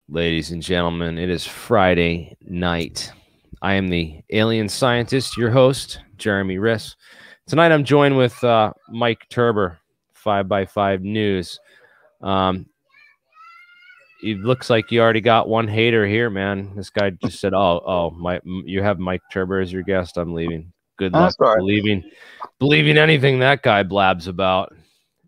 Ladies and gentlemen, it is Friday night. I am the alien scientist, your host, Jeremy Riss. Tonight I'm joined with Mike Turber, 5x5 News. It looks like you already got one hater here, man. This guy just said, you have Mike Turber as your guest. I'm leaving. Good luck believing anything that guy blabs about.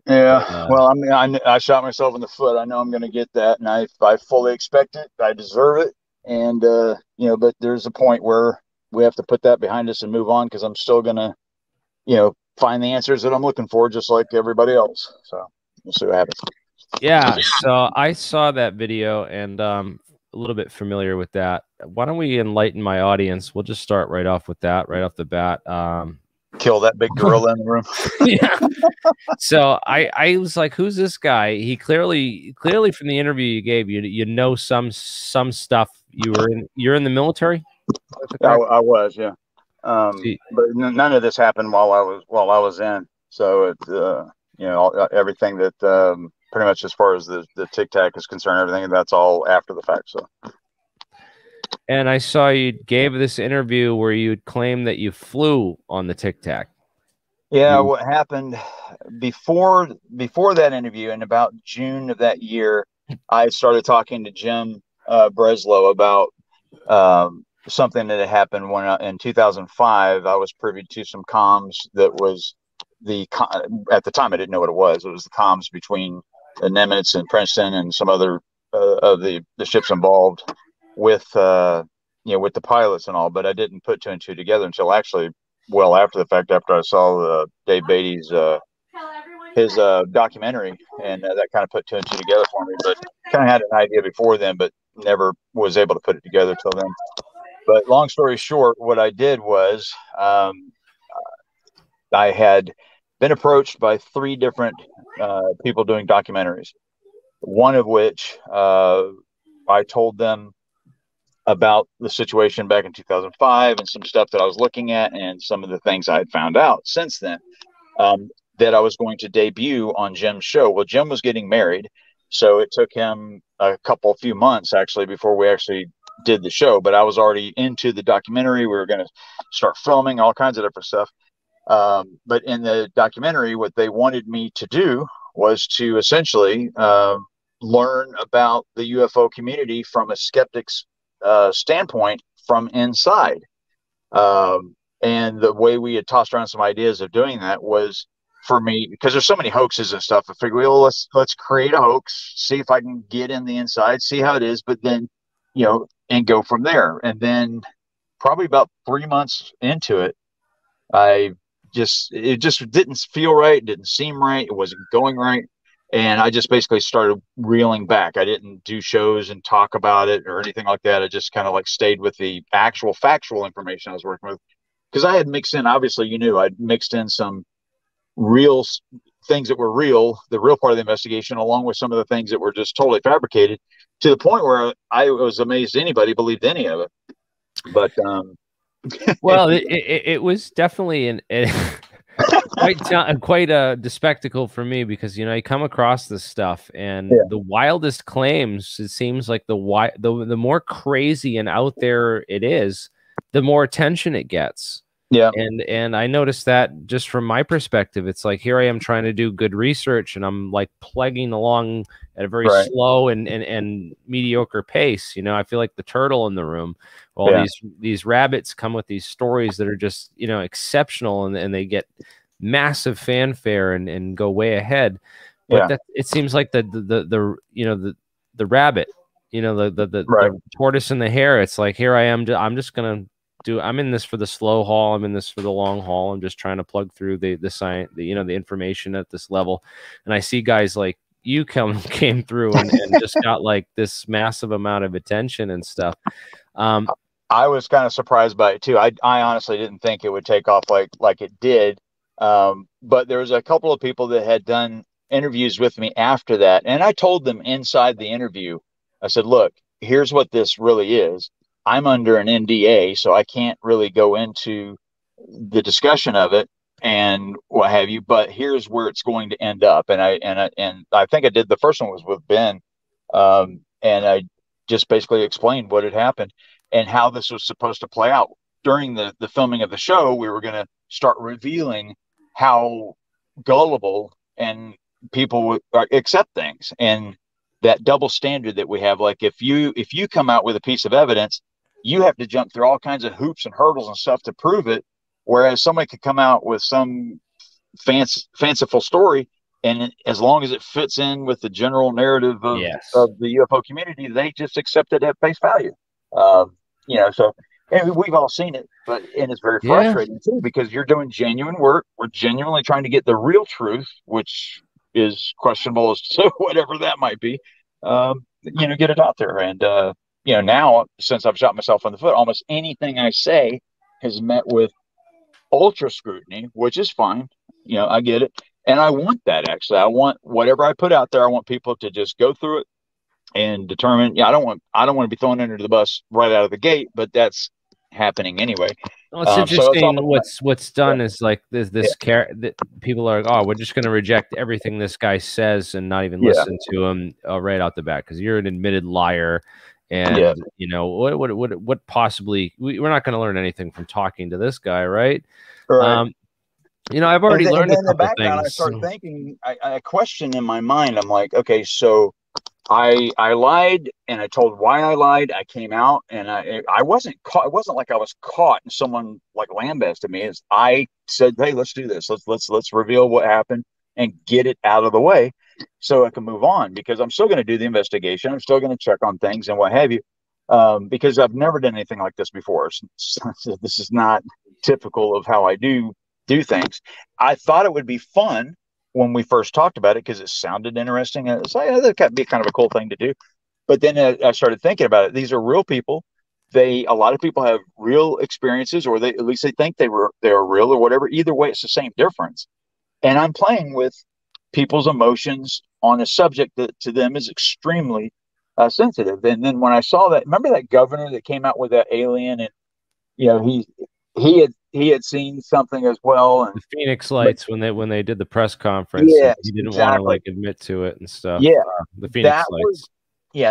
Yeah, well, I mean, I shot myself in the foot. I know I'm going to get that, and I fully expect it. I deserve it, and but there's a point where we have to put that behind us and move on because I'm still going to, find the answers that I'm looking for, just like everybody else. So we'll see what happens. Yeah, so I saw that video and a little bit familiar with that. Why don't we enlighten my audience? We'll just start right off with that, right off the bat. Kill that big gorilla in the room. Yeah. So I was like, who's this guy? He clearly from the interview you gave, you know some stuff. You're in the military? I was, yeah. But none of this happened while I was in. So it everything that pretty much as far as the Tic Tac is concerned, everything that's all after the fact. So. And I saw you gave this interview where you claimed that you flew on the Tic Tac. Yeah, what happened before that interview in about June of that year, I started talking to Jim Breslow about something that had happened when in 2005. I was privy to some comms that was at the time I didn't know what it was. It was the comms between the Nimitz and Princeton and some other of the ships involved with with the pilots and all, but I didn't put two and two together until actually well after the fact, after I saw Dave Beatty's his documentary, and that kind of put two and two together for me. But kind of had an idea before then, but never was able to put it together till then. But long story short, what I did was I had been approached by three different people doing documentaries, one of which I told them about the situation back in 2005 and some stuff that I was looking at and some of the things I had found out since then that I was going to debut on Jim's show. Well, Jim was getting married, so it took him a few months actually before we actually did the show, but I was already into the documentary. We were going to start filming all kinds of different stuff. But in the documentary, what they wanted me to do was to essentially learn about the UFO community from a skeptic's standpoint from inside. And the way we had tossed around some ideas of doing that was for me, because there's so many hoaxes and stuff. I figured, well, let's create a hoax, see if I can get in the inside, see how it is, but then, and go from there. And then probably about 3 months into it, it just didn't feel right. It didn't seem right. It wasn't going right. And I just basically started reeling back. I didn't do shows and talk about it or anything like that. I just kind of like stayed with the actual factual information I was working with. Because I had mixed in, obviously, I'd mixed in some real things that were real, the real part of the investigation, along with some of the things that were just totally fabricated, to the point where I was amazed anybody believed any of it. But well, it was definitely quite a spectacle for me because you come across this stuff and the wildest claims. It seems like the more crazy and out there it is, the more attention it gets. Yeah, and I noticed that just from my perspective. It's like here I am trying to do good research and I'm like plugging along at a very slow and mediocre pace. I feel like the turtle in the room. All these rabbits come with these stories that are just exceptional and they get massive fanfare and go way ahead. But it seems like the rabbit, the tortoise and the hare. It's like here I am. I'm in this for the slow haul. I'm in this for the long haul. I'm just trying to plug through the science, the information at this level. And I see guys like you came through and just got like this massive amount of attention and stuff. I was kind of surprised by it too. I honestly didn't think it would take off like it did. But there was a couple of people that had done interviews with me after that. And I told them inside the interview, I said, look, here's what this really is. I'm under an NDA, so I can't really go into the discussion of it and what have you, but here's where it's going to end up. And I think I did, the first one was with Ben. And just basically explained what had happened and how this was supposed to play out. During the filming of the show, we were going to start revealing how gullible and people would accept things, and that double standard that we have. Like if you come out with a piece of evidence, you have to jump through all kinds of hoops and hurdles and stuff to prove it, whereas somebody could come out with some fanciful story, and as long as it fits in with the general narrative of the UFO community, they just accept it at face value. So and we've all seen it, and it's very frustrating too, because you're doing genuine work. We're genuinely trying to get the real truth, which is questionable as to whatever that might be. Get it out there. And now, since I've shot myself in the foot, almost anything I say has met with ultra scrutiny, which is fine. I get it. And I want that, actually. I want whatever I put out there, I want people to just go through it and determine. I don't want to be thrown under the bus right out of the gate, but that's happening anyway. Well, it's interesting. What's done is like this people are like, oh, we're just going to reject everything this guy says and not even listen to him right out the bat because you're an admitted liar. And what possibly we're not going to learn anything from talking to this guy, right? I've already learned a couple things. I start thinking, I question in my mind. I'm like, okay, so I lied, and I told why I lied. I came out, and I wasn't caught. It wasn't like I was caught and someone like lambasted me. I said, hey, let's do this. Let's reveal what happened and get it out of the way so I can move on, because I'm still going to do the investigation. I'm still going to check on things and what have you, because I've never done anything like this before. This is not typical of how I do things. I thought it would be fun when we first talked about it because it sounded interesting. It's like, that could be kind of a cool thing to do. But then I started thinking about it. These are real people. A lot of people have real experiences, or at least they think they're real, or whatever. Either way, it's the same difference. And I'm playing with people's emotions on a subject that to them is extremely sensitive. And then when I saw that, remember that governor that came out with that alien, and he had seen something as well. And the Phoenix Lights, when they did the press conference, he didn't want to admit to it and stuff. Yeah, the Phoenix Lights.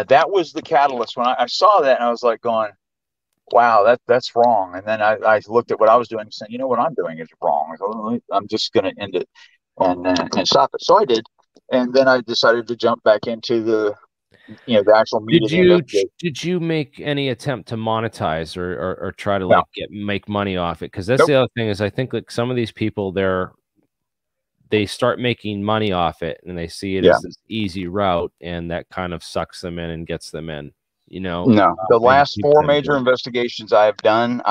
That was the catalyst. When I saw that, and I was like going, wow, that's wrong. And then I looked at what I was doing and said, what I'm doing is wrong. So I'm just going to end it and stop it. So I did. And then I decided to jump back into the actual media. Did you make any attempt to monetize or try to make money off it? Because that's the other thing is, I think like some of these people, they start making money off it, and they see it as this easy route, and that kind of sucks them in and gets them in. No, the last 4 major investigations I have done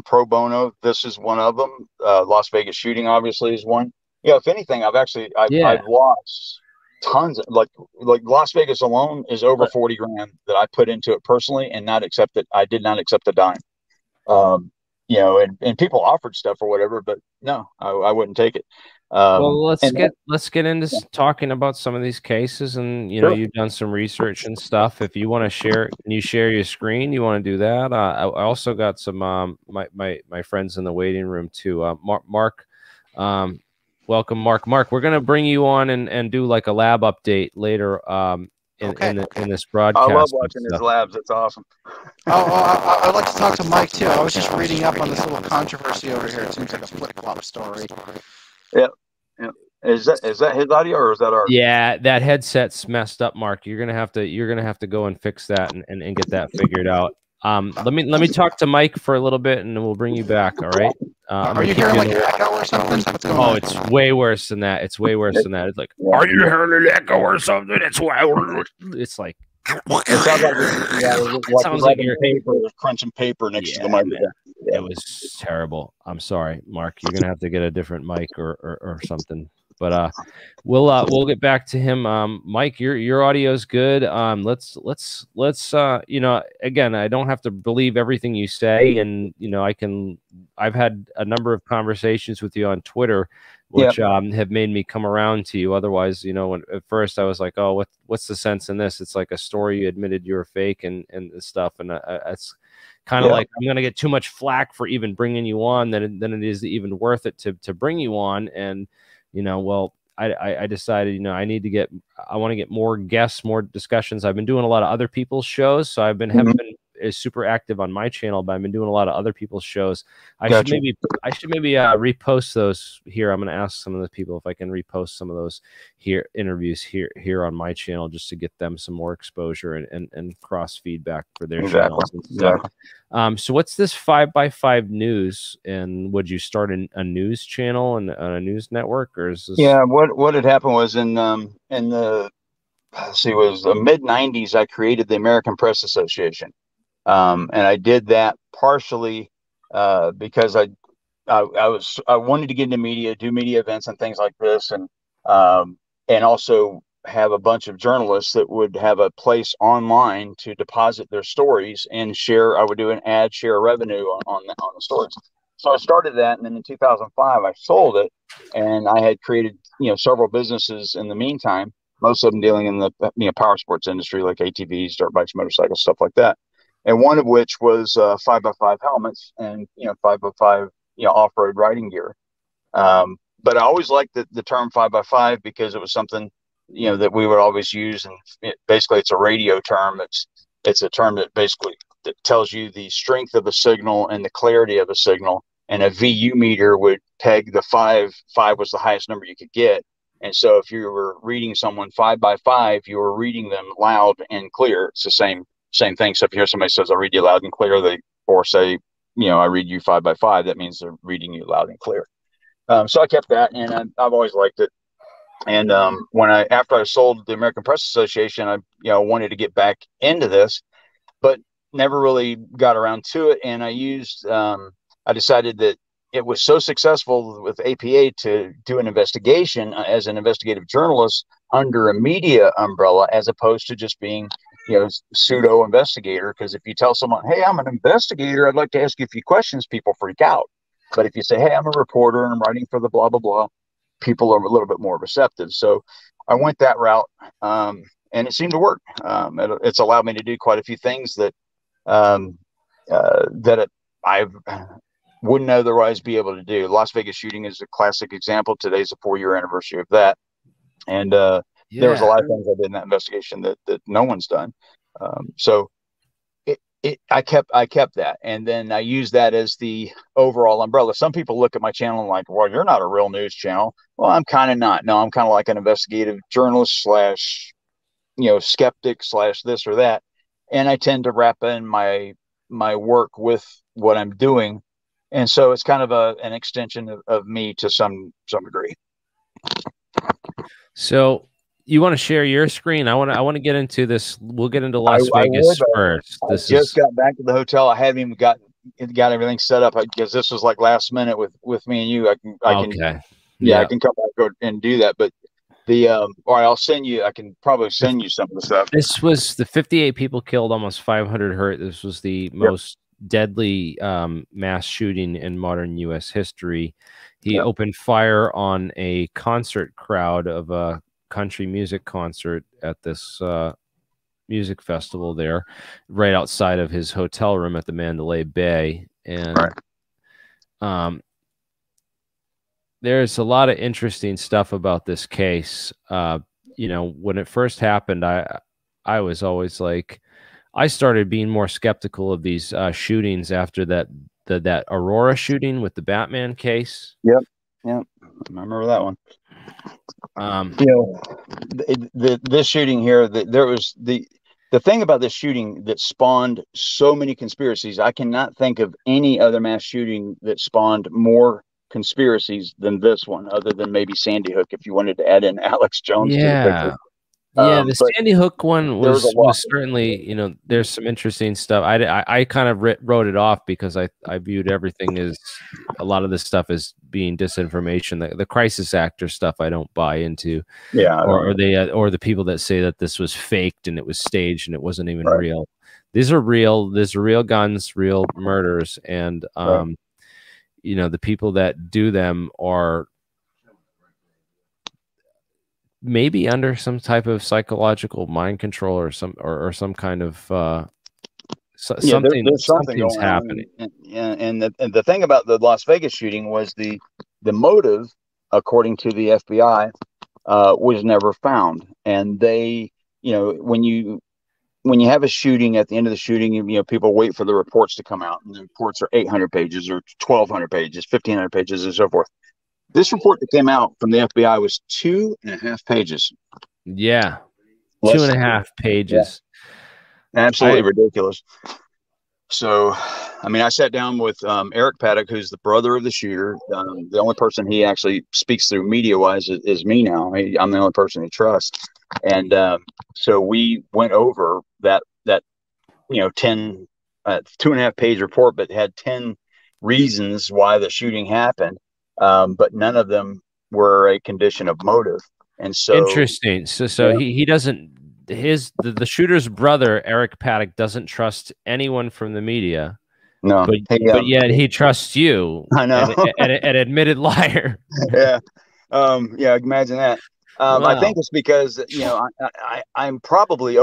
pro bono. This is one of them. Las Vegas shooting obviously is one. If anything, I've lost tons of, like Las Vegas alone is over 40 grand that I put into it personally and not accept it. I did not accept a dime. And people offered stuff or whatever, but no, I wouldn't take it. Well, let's get into talking about some of these cases, and you've done some research and stuff. If you want to share, can you share your screen? You want to do that? I also got some my friends in the waiting room too. Mark, welcome, Mark. Mark, we're gonna bring you on and do like a lab update later in this broadcast. I love watching his labs. It's awesome. I'd like to talk to Mike too. I was just reading up on this little controversy over here. It seems like a flip-flop story. Yeah. Is that his audio or is that ours? Yeah, that headset's messed up, Mark. You're gonna have to go and fix that and get that figured out. Let me talk to Mike for a little bit, and then we'll bring you back. All right. Are you hearing like an echo or something? Oh, it's way worse than that. It's way worse than that. It's like, are you hearing an echo or something? It's like. It sounds like you're crunching paper next to the mic. It was terrible. I'm sorry, Mark. You're gonna have to get a different mic or something. But we'll get back to him. Mike, your audio is good. Let's again, I don't have to believe everything you say, and I've had a number of conversations with you on Twitter, which have made me come around to you. Otherwise, when at first I was like, oh, what's the sense in this? It's like a story you admitted you're fake and stuff, and it's kind of like I'm gonna get too much flack for even bringing you on than it is even worth it to bring you on. And well, I decided, you know, I want to get more guests, more discussions. I've been doing a lot of other people's shows, so I've been haven't been is super active on my channel, but I've been doing a lot of other people's shows. I should maybe repost those here. I'm going to ask some of the people if I can repost some of those interviews here on my channel, just to get them some more exposure and cross feedback for their channels and stuff. So what's this 5x5 news? And would you start a news channel and a news network, or is this? Yeah, what had happened was in the was the mid 90s, I created the American Press Association. And I did that partially because I wanted to get into media, do media events and things like this, and also have a bunch of journalists that would have a place online to deposit their stories and share. I would do an ad share revenue on the stories. So I started that, and then in 2005 I sold it, and I had created several businesses in the meantime, most of them dealing in the power sports industry, like ATVs, dirt bikes, motorcycles, stuff like that. And one of which was 5x5 helmets and 5x5 off-road riding gear. But I always liked the term 5x5 because it was something that we would always use, and basically it's a radio term. It's a term that basically that tells you the strength of a signal and the clarity of a signal. And a VU meter would peg the 5 was the highest number you could get. And so if you were reading someone 5x5, you were reading them loud and clear. It's the same thing. So if you hear somebody says, "I read you loud and clear," or say, "I read you 5x5," that means they're reading you loud and clear. So I kept that, and I've always liked it. And after I sold the American Press Association, I wanted to get back into this, but never really got around to it. And I decided that it was so successful with APA to do an investigation as an investigative journalist under a media umbrella, as opposed to just being pseudo investigator. Because if you tell someone, "Hey, I'm an investigator, I'd like to ask you a few questions," people freak out. But if you say, "Hey, I'm a reporter and I'm writing for the blah blah blah," people are a little bit more receptive. So I went that route, and it seemed to work. It's allowed me to do quite a few things that I wouldn't otherwise be able to do. Las Vegas shooting is a classic example. Today's the 4-year anniversary of that, and there was a lot of things I did in that investigation that no one's done. So I kept that, and then I used that as the overall umbrella. Some people look at my channel and like, "Well, you're not a real news channel." Well, I'm kind of not. No, I'm kind of like an investigative journalist / skeptic / this or that, and I tend to wrap in my work with what I'm doing, and so it's kind of an extension of me to some degree. So you want to share your screen? I want to get into this. We'll get into Las Vegas first. I just got back to the hotel. I haven't even got everything set up because this was like last minute with me and you. I can I can come back and do that. But all right, I'll send you. I can probably send you some of the stuff. This was the 58 people killed, almost 500 hurt. This was the most deadly mass shooting in modern U.S. history. He opened fire on a concert crowd of a country music concert at this music festival there, right outside of his hotel room at the Mandalay Bay. And there's a lot of interesting stuff about this case. When it first happened, I was always like, I started being more skeptical of these shootings after that Aurora shooting with the Batman case. Yep. I remember that one. This shooting here, there was the thing about this shooting that spawned so many conspiracies. I cannot think of any other mass shooting that spawned more conspiracies than this one, other than maybe Sandy Hook, if you wanted to add in Alex Jones to the picture. The Sandy Hook one was certainly, there's some interesting stuff. I kind of wrote it off because I viewed everything as a lot of this stuff as being disinformation. The crisis actor stuff I don't buy into. Or the people that say that this was faked and it was staged and it wasn't even real. These are real. These are real guns, real murders, and the people that do them are maybe under some type of psychological mind control or some kind of something's happening. And the thing about the Las Vegas shooting was the motive, according to the FBI, was never found. And they, when you have a shooting, at the end of the shooting, people wait for the reports to come out, and the reports are 800 pages or 1,200 pages, 1,500 pages, and so forth. This report that came out from the FBI was 2.5 pages. Yeah. Less 2.5 pages. Yeah. Absolutely ridiculous. So, I mean, I sat down with Eric Paddock, who's the brother of the shooter. The only person he actually speaks through media-wise is me now. I'm the only person he trusts. And so we went over that 2.5 page report, but had 10 reasons why the shooting happened. But none of them were a condition of motive. And so interesting. So yeah. he doesn't, the shooter's brother, Eric Paddock, doesn't trust anyone from the media. No, but yet he trusts you. I know. An admitted liar. Yeah. Yeah, imagine that. Wow. I think it's because, I'm probably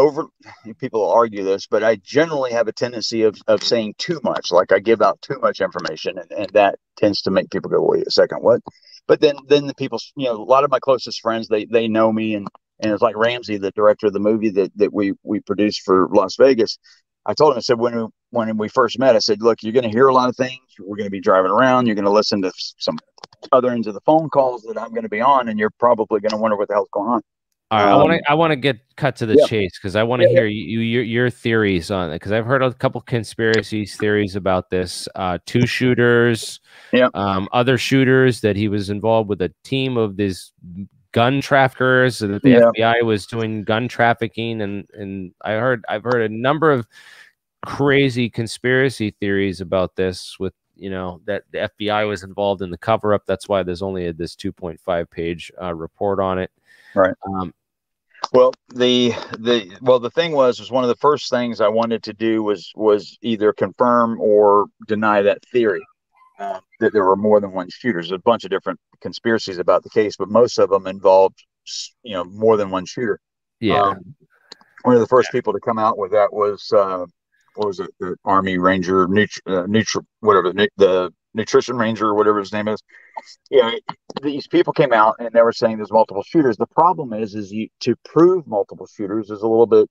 people argue this, but I generally have a tendency of saying too much. Like I give out too much information, and that tends to make people go, wait a second, what? But then the people, a lot of my closest friends, they know me, and it's like Ramsey, the director of the movie that we produced for Las Vegas. I told him, I said, when we first met, I said, look, you're going to hear a lot of things. We're going to be driving around. You're going to listen to some other ends of the phone calls that I'm going to be on, and you're probably going to wonder what the hell's going on. All right, I want to get cut to the chase, because I want to hear your theories on it, because I've heard a couple conspiracy theories about this. 2 shooters, other shooters, that he was involved with a team of these gun traffickers, and that the FBI was doing gun trafficking, and I've heard a number of crazy conspiracy theories about this, with that the FBI was involved in the cover-up. That's why there's only this 2.5 page report on it. Right. Well, the thing was one of the first things I wanted to do was either confirm or deny that theory, that there were more than one shooter. There's a bunch of different conspiracies about the case, but most of them involved, more than one shooter. Yeah. One of the first people to come out with that was, what was it? The Army Ranger, the Nutrition Ranger, or whatever his name is. These people came out and they were saying there's multiple shooters. The problem is to prove multiple shooters is a little bit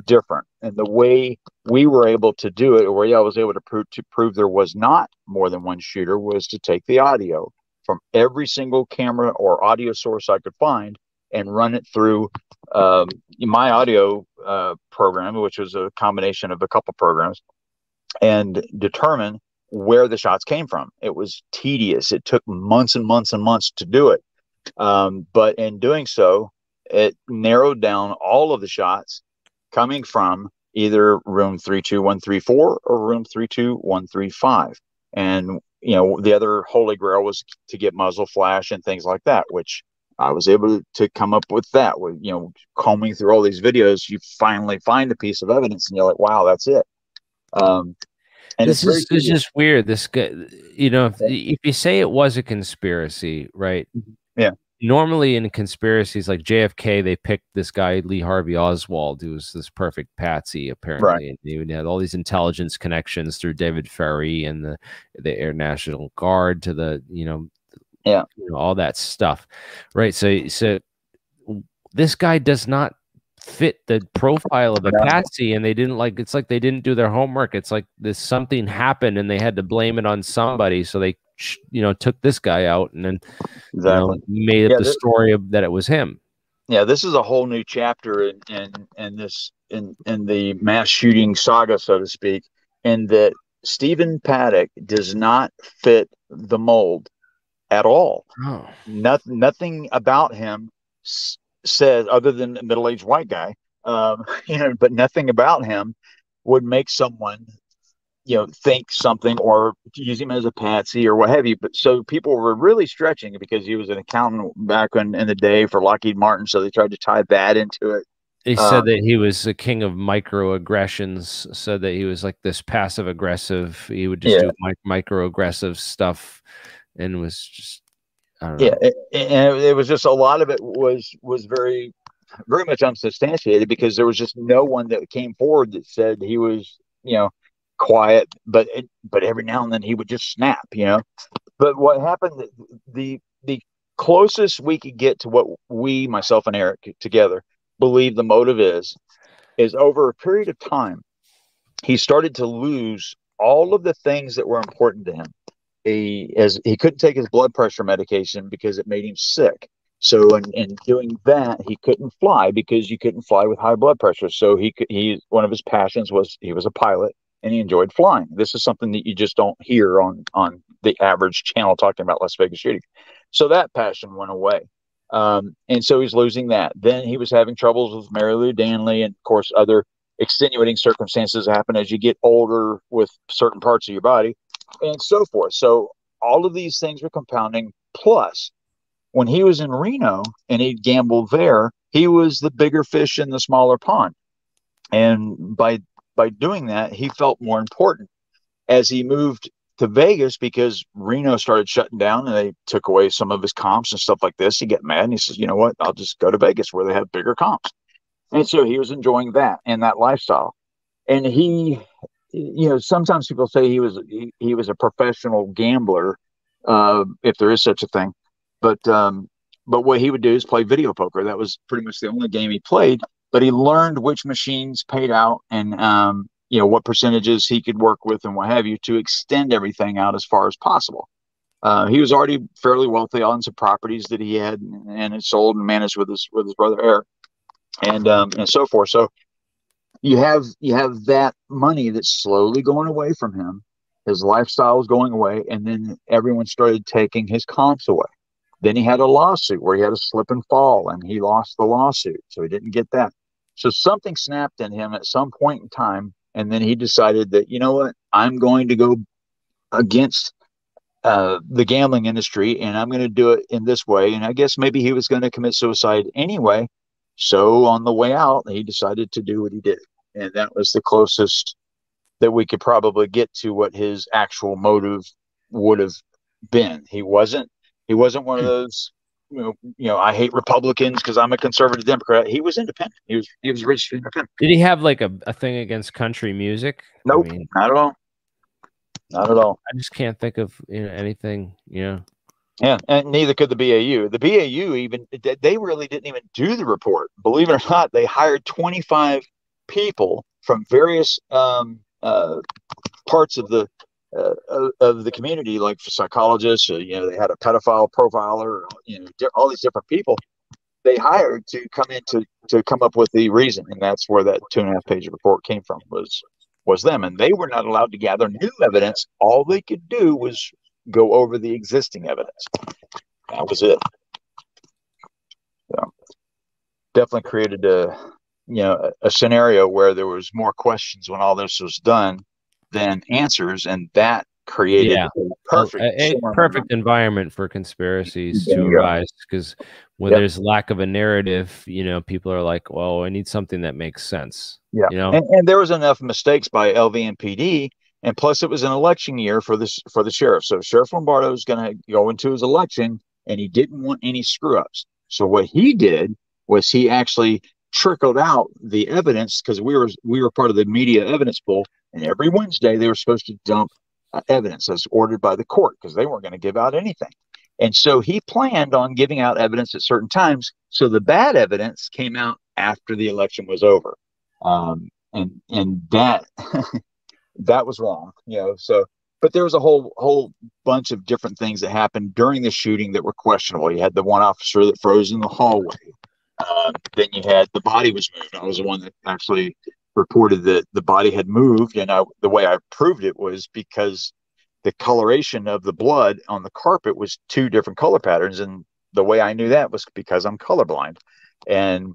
different. And the way we were able to do it, or I was able to prove there was not more than one shooter, was to take the audio from every single camera or audio source I could find and run it through my audio program, which was a combination of a couple programs, and determine where the shots came from. It was tedious. It took months and months and months to do it. But in doing so, it narrowed down all of the shots coming from either room 32134 or room 32135. And, the other holy grail was to get muzzle flash and things like that, which I was able to come up with that. With, combing through all these videos, you finally find a piece of evidence and you're like, wow, that's it. And this is just weird. This guy, if you say it was a conspiracy, right? Yeah. Normally in conspiracies like JFK, they picked this guy, Lee Harvey Oswald, who was this perfect patsy, apparently. Right. And he had all these intelligence connections through David Ferrie and the Air National Guard to the, all that stuff. Right. So this guy does not fit the profile of a patsy, and they didn't it's like they didn't do their homework. It's like something happened and they had to blame it on somebody, so they took this guy out and then made it the story of that it was him. This is a whole new chapter in the mass shooting saga, so to speak, and that Stephen Paddock does not fit the mold at all. Nothing about him says, other than a middle-aged white guy, but nothing about him would make someone, think something or use him as a patsy or what have you. But so people were really stretching because he was an accountant back in the day for Lockheed Martin. So they tried to tie that into it. They said that he was the king of microaggressions, said that he was like this passive aggressive. He would just do microaggressive stuff and was just, I don't know. And it was just a lot of it was very, very much unsubstantiated because there was just no one that came forward that said he was, quiet, but every now and then he would just snap, But what happened, the closest we could get to what we, myself and Eric together, believe the motive is over a period of time, he started to lose all of the things that were important to him. He couldn't take his blood pressure medication because it made him sick. So in doing that, he couldn't fly because you couldn't fly with high blood pressure. So one of his passions was he was a pilot and he enjoyed flying. This is something that you just don't hear on the average channel talking about Las Vegas shooting. So that passion went away. And so he's losing that. Then he was having troubles with Mary Lou Danley, and of course other extenuating circumstances happen as you get older with certain parts of your body and so forth. So all of these things were compounding. Plus, when he was in Reno and he gambled there, he was the bigger fish in the smaller pond. And by doing that, he felt more important. As he moved to Vegas, because Reno started shutting down and they took away some of his comps and stuff like this, he got mad and he says, you know what, I'll just go to Vegas where they have bigger comps. And so he was enjoying that and that lifestyle. And he, sometimes people say he was a professional gambler, if there is such a thing. But what he would do is play video poker. That was pretty much the only game he played. But he learned which machines paid out and what percentages he could work with and what have you to extend everything out as far as possible. He was already fairly wealthy on some properties that he had and had sold and managed with his brother Eric, and so forth. So you have that money that's slowly going away from him. His lifestyle is going away, and then everyone started taking his comps away. Then he had a lawsuit where he had a slip and fall, and he lost the lawsuit, so he didn't get that. So something snapped in him at some point in time, and then he decided that, you know what, I'm going to go against the gambling industry, and I'm going to do it in this way. And I guess maybe he was going to commit suicide anyway. So on the way out, he decided to do what he did. And that was the closest that we could probably get to what his actual motive would have been. He wasn't one of those, I hate Republicans because I'm a conservative Democrat. He was independent. He was registered independent. Did he have like a thing against country music? Nope, not at all. Not at all. I just can't think of anything. Yeah, and neither could the BAU. The BAU they really didn't even do the report. Believe it or not, they hired 25 people from various parts of the community, like psychologists. They had a pedophile profiler. All these different people they hired to come in to come up with the reason, and that's where that 2.5-page report came from. Was them, and they were not allowed to gather new evidence. All they could do was go over the existing evidence. That was it. So definitely created a scenario where there was more questions when all this was done than answers, and that created a perfect environment for conspiracies to arise, because when there's lack of a narrative, people are like, well, I need something that makes sense. And there was enough mistakes by LVMPD, and plus it was an election year for the sheriff. So Sheriff Lombardo was going to go into his election, and he didn't want any screw ups. So what he did was he actually trickled out the evidence, because we were part of the media evidence pool, and every Wednesday they were supposed to dump evidence as ordered by the court, because they weren't going to give out anything. And so he planned on giving out evidence at certain times. So the bad evidence came out after the election was over. And that that was wrong, so, but there was a whole bunch of different things that happened during the shooting that were questionable. You had the one officer that froze in the hallway. Then you had the body was moved. I was the one that actually reported that the body had moved, and the way I proved it was because the coloration of the blood on the carpet was 2 different color patterns, and the way I knew that was because I'm colorblind, and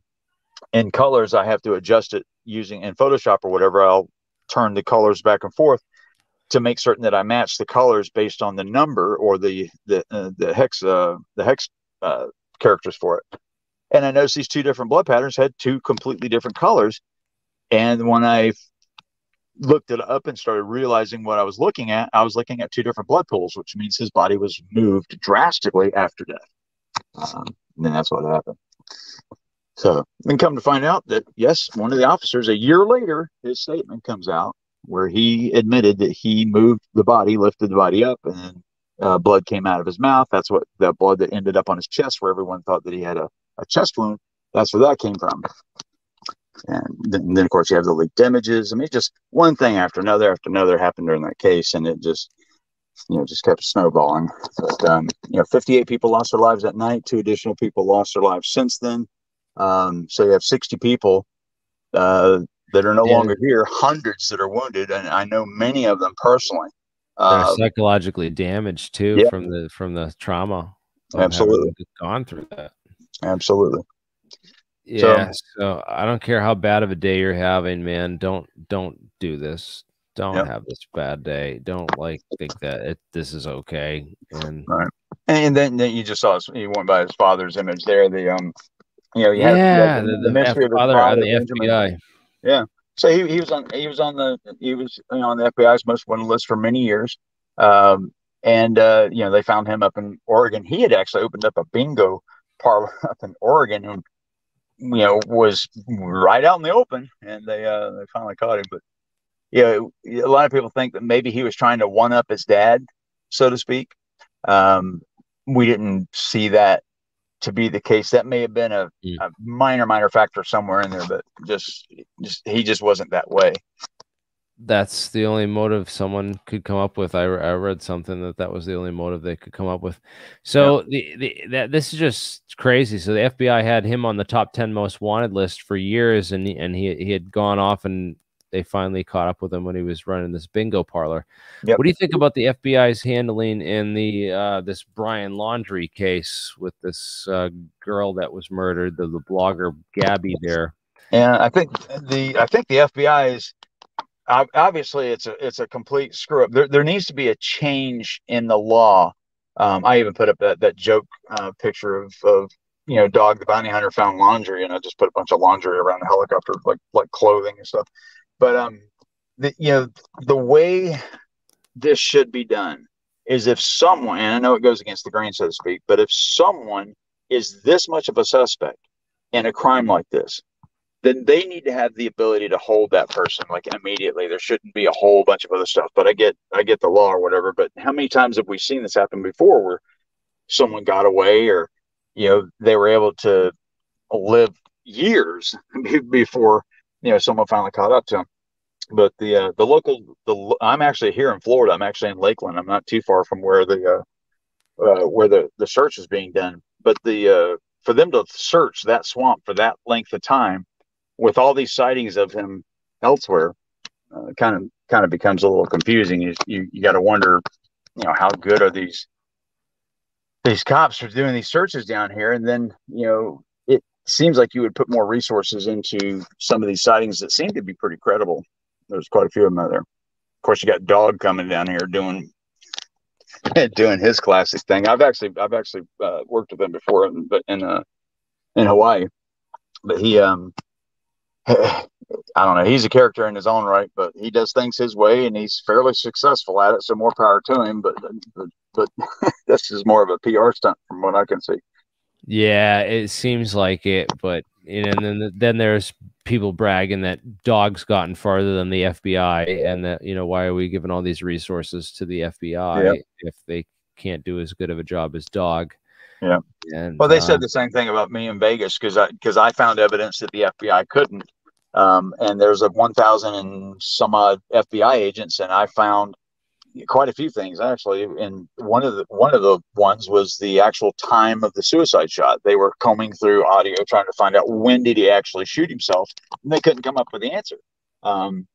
in colors I have to adjust it using in Photoshop or whatever. I'll turn the colors back and forth to make certain that I match the colors based on the number or the hex characters for it. And I noticed these 2 different blood patterns had 2 completely different colors. And when I looked it up and started realizing what I was looking at 2 different blood pools, which means his body was moved drastically after death. And then that's what happened. So then come to find out that, yes, one of the officers, a year later, his statement comes out where he admitted that he moved the body, lifted the body up, and blood came out of his mouth. That's what the blood that ended up on his chest, where everyone thought that he had a chest wound. That's where that came from. And then of course, you have the leaked images. I mean, just one thing after another happened during that case, and it just kept snowballing. But 58 people lost their lives that night. 2 additional people lost their lives since then. So you have 60 people that are no longer here, hundreds that are wounded, and I know many of them personally. They're psychologically damaged too from the trauma of having gone through that. Absolutely. Yeah. So I don't care how bad of a day you're having, man. Don't do this. Don't have this bad day. Don't think that this is okay. And right. And then you just saw he went by his father's image there. The you have the mystery of his father on the Benjamin. FBI. Yeah. So he was on the FBI's most wanted list for many years. They found him up in Oregon. He had actually opened up a bingo parlor up in Oregon, and was right out in the open, and they finally caught him. But a lot of people think that maybe he was trying to one up his dad, so to speak. We didn't see that to be the case. That may have been a minor factor somewhere in there, but he just wasn't that way. That's the only motive someone could come up with. I read something that was the only motive they could come up with. So this is just crazy. So the FBI had him on the top 10 most wanted list for years, and he had gone off, and they finally caught up with him when he was running this bingo parlor. Yep. What do you think about the FBI's handling in the this Brian Laundrie case with this girl that was murdered, the blogger Gabby there? Yeah, I think the FBI is obviously it's a complete screw up. There needs to be a change in the law. I even put up that joke picture of Dog the bounty hunter found laundry, and I just put a bunch of laundry around the helicopter, like clothing and stuff. But the way this should be done is if someone, and I know it goes against the grain, so to speak, but if someone is this much of a suspect in a crime like this, then they need to have the ability to hold that person immediately. There shouldn't be a whole bunch of other stuff. But I get the law or whatever. But how many times have we seen this happen before, where someone got away, or they were able to live years before someone finally caught up to them? But I'm actually here in Florida. I'm actually in Lakeland. I'm not too far from where the search is being done. But for them to search that swamp for that length of time, with all these sightings of him elsewhere, kind of becomes a little confusing. You got to wonder, how good are these cops for doing these searches down here? And then, it seems like you would put more resources into some of these sightings that seem to be pretty credible. There's quite a few of them out there. Of course, you got Dog coming down here doing his classic thing. I've actually worked with him before, but in Hawaii. But he I don't know. He's a character in his own right, but he does things his way, and he's fairly successful at it. So more power to him. But this is more of a PR stunt from what I can see. Yeah, it seems like it. But and then there's people bragging that Dog's gotten farther than the FBI, and that why are we giving all these resources to the FBI if they can't do as good of a job as Dog? Yeah. And well, they said the same thing about me in Vegas because I found evidence that the FBI couldn't. And there's 1,000 and some odd FBI agents, and I found quite a few things actually. And one of the ones was the actual time of the suicide shot. They were combing through audio trying to find out when did he actually shoot himself, and they couldn't come up with the answer. And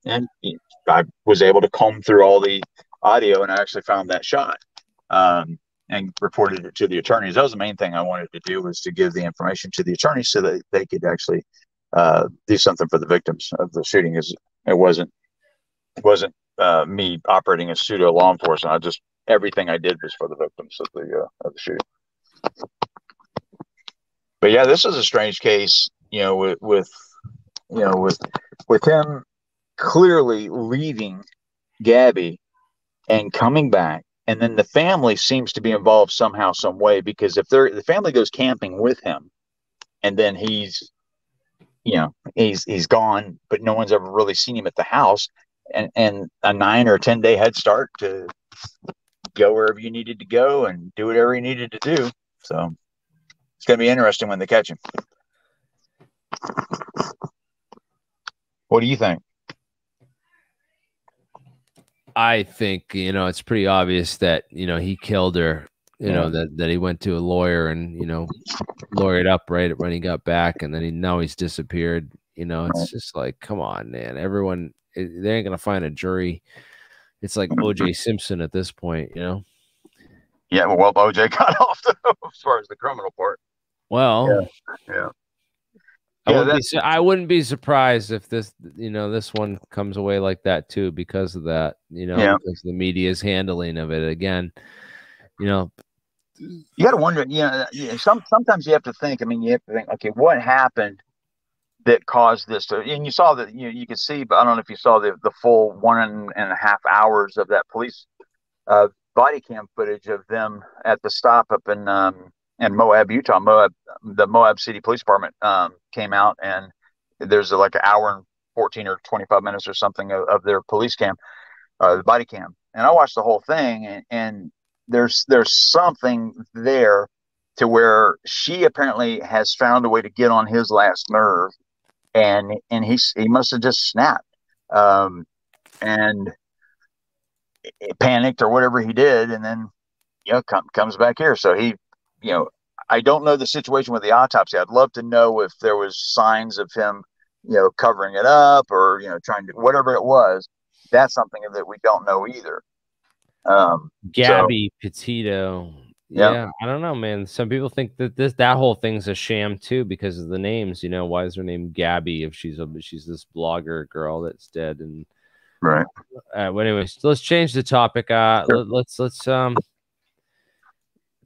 I was able to comb through all the audio, and I actually found that shot. And reported it to the attorneys. That was the main thing I wanted to do, was to give the information to the attorneys so that they could actually do something for the victims of the shooting. It wasn't me operating as pseudo law enforcement. Everything I did was for the victims of the shooting. But yeah, this is a strange case, with him clearly leaving Gabby and coming back. And then the family seems to be involved somehow, some way, because if the family goes camping with him, and then he's gone, but no one's ever really seen him at the house, and a 9 or 10 day head start to go wherever you needed to go and do whatever you needed to do. So it's going to be interesting when they catch him. What do you think? I think, you know, it's pretty obvious that, you know, he killed her, you know, that he went to a lawyer and, you know, lawyered up right when he got back, and then now he's disappeared. You know, it's just like, come on, man. Everyone, they ain't going to find a jury. It's like O.J. Simpson at this point, you know? Yeah, well, O.J. got off as far as the criminal part. Well, yeah. I wouldn't be surprised if this, you know, this one comes away like that too, because of that, you know, because the media's handling of it again, you know. You got to wonder, you know, sometimes you have to think. I mean, you have to think, okay, what happened that caused this to? And you saw that, you could see, but I don't know if you saw the full 1.5 hours of that police body cam footage of them at the stop up in Moab, Utah. The Moab City Police Department came out, and there's like an hour and 14 or 25 minutes or something of their police cam, the body cam. And I watched the whole thing, and there's something there to where she apparently has found a way to get on his last nerve, and he must have just snapped, and panicked or whatever he did, and then comes back here. So he, I don't know the situation with the autopsy. I'd love to know if there was signs of him, covering it up or trying to, whatever it was. That's something that we don't know either. Gabby Petito. Yeah, I don't know, man. Some people think that that whole thing's a sham too because of the names. Why is her name Gabby if she's this blogger girl that's dead? And right. Well, anyways, let's change the topic. Sure. Let's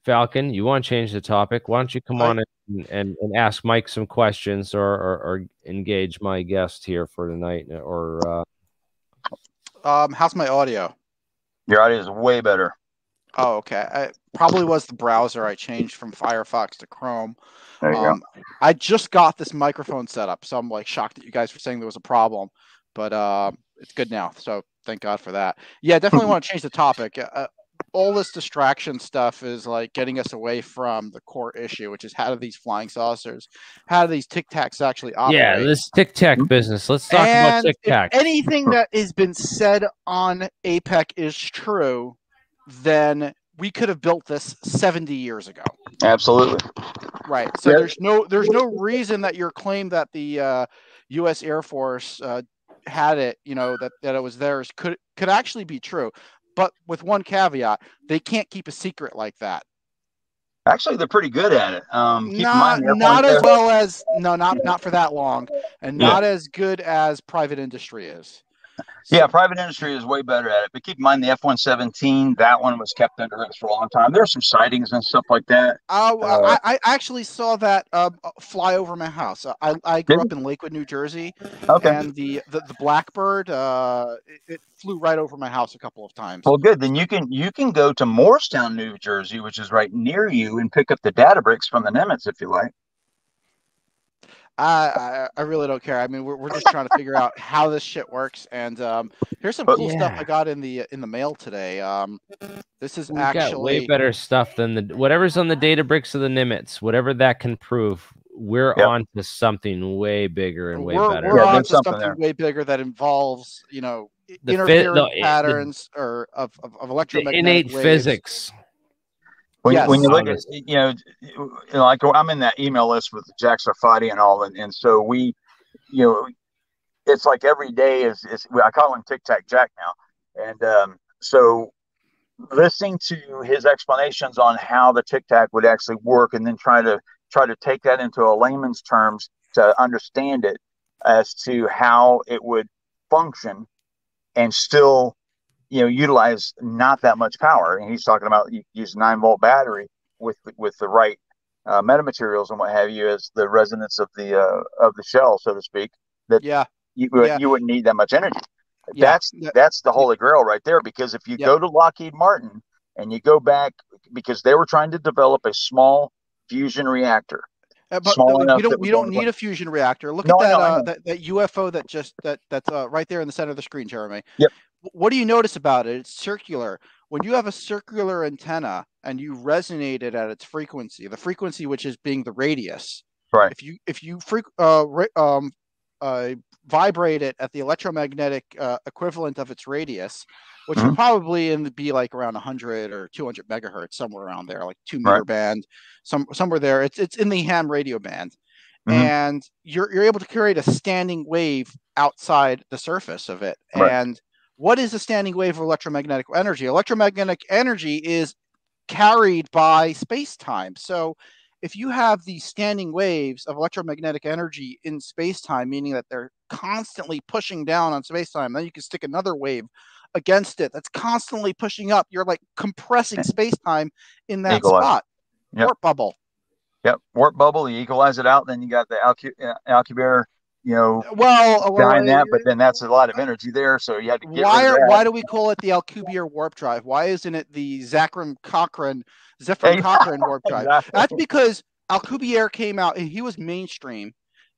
Falcon, you want to change the topic? Why don't you come on and ask Mike some questions or engage my guest here for tonight? Or how's my audio? Your audio is way better. Oh, okay. It probably was the browser. I changed from Firefox to Chrome. There you go. I just got this microphone set up, so I'm like shocked that you guys were saying there was a problem, but it's good now. So thank God for that. Yeah, definitely want to change the topic. All this distraction stuff is like getting us away from the core issue, which is how do these flying saucers, how do these Tic Tacs actually operate? Yeah, this Tic Tac business. Let's talk about Tic Tac. If anything that has been said on APEC is true, then we could have built this 70 years ago. Absolutely. Right. So there's no reason that your claim that the U.S. Air Force had it, that it was theirs could actually be true. But with one caveat, they can't keep a secret like that. Actually, they're pretty good at it. Not as well as not for that long, and not as good as private industry is. Yeah, private industry is way better at it. But keep in mind the F-117, that one was kept under wraps for a long time. There are some sightings and stuff like that. I actually saw that fly over my house. I grew up in Lakewood, New Jersey, and the Blackbird it flew right over my house a couple of times. Well, good. Then you can go to Morristown, New Jersey, which is right near you, and pick up the data bricks from the Nimitz if you like. I really don't care. I mean, we're just trying to figure out how this shit works. And here's some cool stuff I got in the mail today. This is actually got way better stuff than whatever's on the data bricks of the Nimitz. Whatever that can prove, we're on to something way bigger and way better. We're on to something way bigger that involves interference patterns or of electromagnetic innate waves. Physics. When you look at, like I'm in that email list with Jack Sarfati and all, and so we, it's like every day is I call him Tic Tac Jack now, and so listening to his explanations on how the Tic Tac would actually work, and then try to take that into a layman's terms to understand it as to how it would function, and still utilize not that much power. And he's talking about you use 9-volt battery with the right metamaterials and what have you as the resonance of the shell, so to speak. That you wouldn't need that much energy. That's the holy grail right there. Because if you go to Lockheed Martin and you go back, because they were trying to develop a small fusion reactor. But we don't need a fusion reactor. Look at that UFO that's right there in the center of the screen, Jeremy. Yep. What do you notice about it? It's circular. when you have a circular antenna and you resonate it at its frequency, the frequency which is being the radius, right. If you vibrate it at the electromagnetic equivalent of its radius, which would probably be like around 100 or 200 megahertz, somewhere around there, like 2 meter band, somewhere there. It's in the ham radio band, and you're able to create a standing wave outside the surface of it. And what is a standing wave of electromagnetic energy? Electromagnetic energy is carried by space-time. So if you have these standing waves of electromagnetic energy in space-time, meaning that they're constantly pushing down on space-time, then you can stick another wave against it that's constantly pushing up. You're like compressing space-time in that spot. Warp bubble. Warp bubble. You equalize it out, then you got the Alcubierre, behind that, but then that's a lot of energy there, so you had to get rid of that. Why do we call it the Alcubierre warp drive? Why isn't it the Zefram Cochrane warp drive? Exactly. That's because Alcubierre came out and he was mainstream,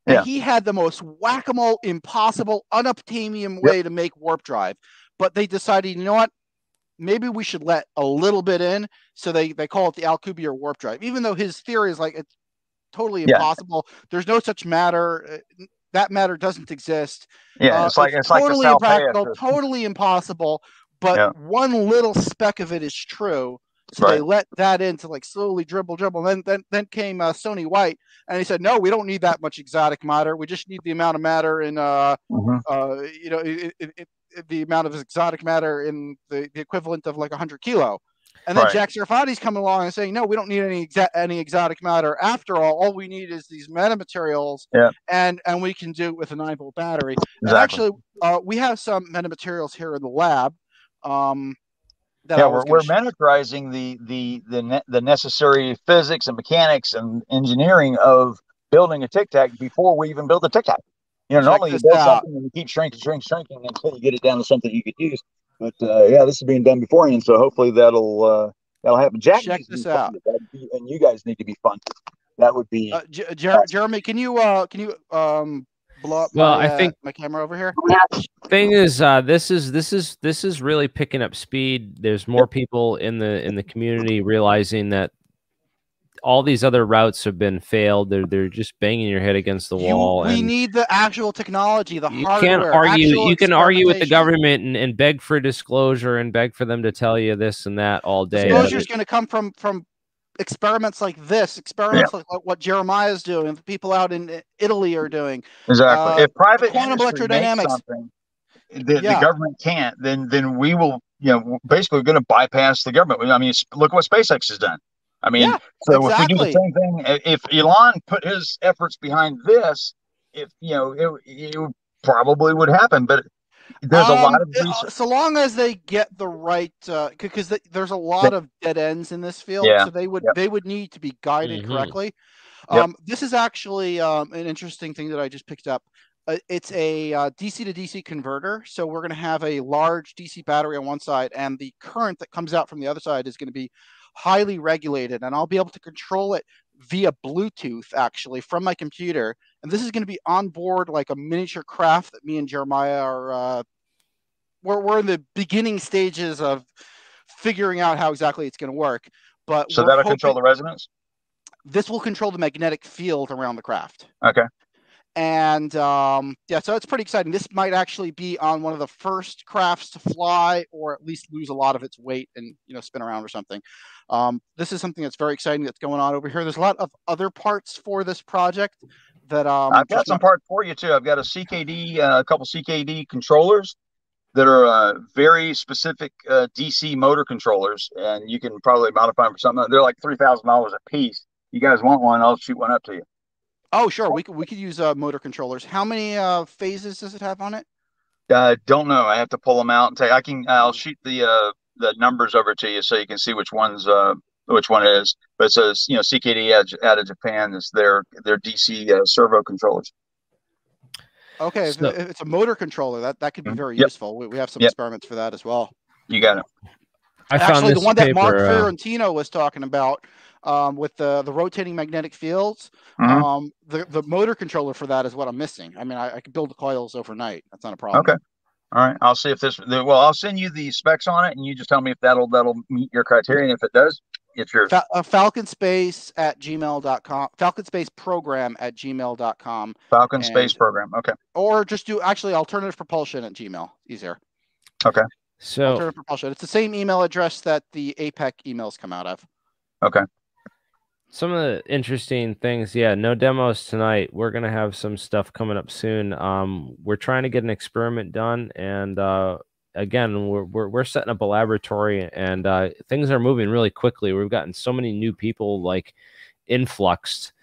and he had the most whack-a-mole, impossible, unobtainium way to make warp drive. But they decided, you know what? Maybe we should let a little bit in, so they call it the Alcubierre warp drive. Even though his theory is like it's totally impossible. There's no such matter. That matter doesn't exist. It's totally impractical, totally impossible. But one little speck of it is true. So they let that in to like slowly dribble. And then came Sony White, and he said, no, we don't need that much exotic matter. We just need the amount of matter in the amount of exotic matter in the equivalent of like 100 kilo. And then Jack Serafati's coming along and saying, no, we don't need any exotic matter. After all we need is these metamaterials, and we can do it with a 9-volt battery. Exactly. And actually, we have some metamaterials here in the lab. We're miniaturizing the necessary physics and mechanics and engineering of building a Tic Tac before we even build the Tic Tac. Normally you build something and you keep shrinking until you get it down to something you could use. But this is being done beforehand, so hopefully that'll happen. Jack, check this out, and you guys need to be fun. That would be Jeremy. Can you blow up I think my camera over here? Thing is, this is really picking up speed. There's more people in the community realizing that all these other routes have been failed. They're just banging your head against the wall. We need the actual technology, the hardware. You can argue with the government and beg for disclosure and beg for them to tell you this and that all day. Disclosure is going to come from experiments like this, experiments like what Jeremiah is doing, the people out in Italy are doing. Exactly. If private quantum electrodynamics, something the government can't, then we will, basically going to bypass the government. I mean, look what SpaceX has done. I mean, if we do the same thing, if Elon put his efforts behind this, it probably would happen. But there's a lot of research. So long as they get the right, because there's a lot of dead ends in this field, so they would need to be guided correctly. This is actually an interesting thing that I just picked up. It's a DC to DC converter. So we're going to have a large DC battery on one side, and the current that comes out from the other side is going to be highly regulated, and I'll be able to control it via Bluetooth actually from my computer. And this is going to be on board like a miniature craft that me and Jeremiah are we're in the beginning stages of figuring out how exactly it's going to work. But so that'll control the resonance? This will control the magnetic field around the craft. Okay. And so it's pretty exciting. This might actually be on one of the first crafts to fly, or at least lose a lot of its weight and spin around or something. This is something that's very exciting that's going on over here. There's a lot of other parts for this project that I've got some parts for you too. I've got a couple CKD controllers that are very specific DC motor controllers, and you can probably modify them for something. They're like $3,000 a piece. You guys want one? I'll shoot one up to you. Oh, sure. We could use motor controllers. How many phases does it have on it? Don't know. I have to pull them out and tell you. I'll shoot the numbers over to you so you can see which one it is. But it says CKD out of Japan is their DC servo controllers. Okay, so, if it's a motor controller, that could be very useful. We have some experiments for that as well. You got it. Actually, the one that Mark Ferrantino was talking about. With the rotating magnetic fields, the motor controller for that is what I'm missing. I mean, I could build the coils overnight. That's not a problem. Okay. All right. I'll see if this. Well, I'll send you the specs on it, and you just tell me if that'll meet your criteria. And if it does, it's yours. Falconspace@gmail.com. Falconspaceprogram@gmail.com. Falcon Space Program. Okay. Or just do alternative propulsion at Gmail. Easier. Okay. So alternative propulsion. It's the same email address that the APEC emails come out of. Okay. Some of the interesting things, yeah, no demos tonight. We're gonna have some stuff coming up soon. We're trying to get an experiment done, and again, we're setting up a laboratory, and things are moving really quickly. We've gotten so many new people like influxed.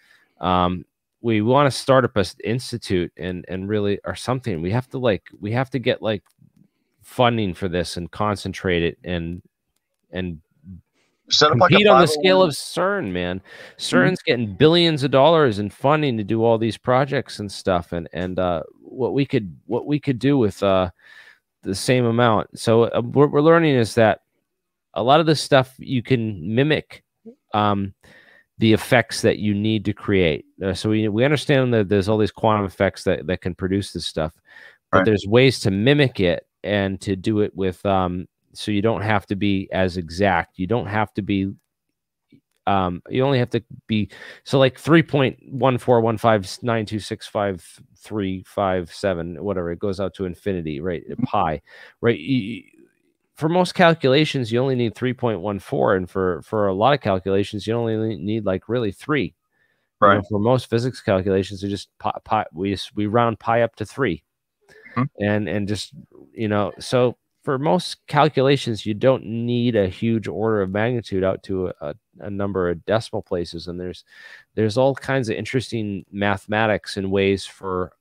We want to start up an institute and really or something. We have to get like funding for this and concentrate it and set up compete like on the scale of CERN, man. CERN's getting billions of dollars in funding to do all these projects and stuff, and what we could do with the same amount. So what we're learning is that a lot of this stuff you can mimic the effects that you need to create. So we understand that there's all these quantum effects that can produce this stuff, but there's ways to mimic it and to do it with so you don't have to be as exact. You don't have to be, you only have to be, so like 3.14159265357, whatever, it goes out to infinity, right? Pi, right? For most calculations, you only need 3.14. And for a lot of calculations, you only need like really 3. Right. You know, for most physics calculations, we just we round pi up to 3. And just, you know, so for most calculations, you don't need a huge order of magnitude out to a number of decimal places. And there's all kinds of interesting mathematics and ways for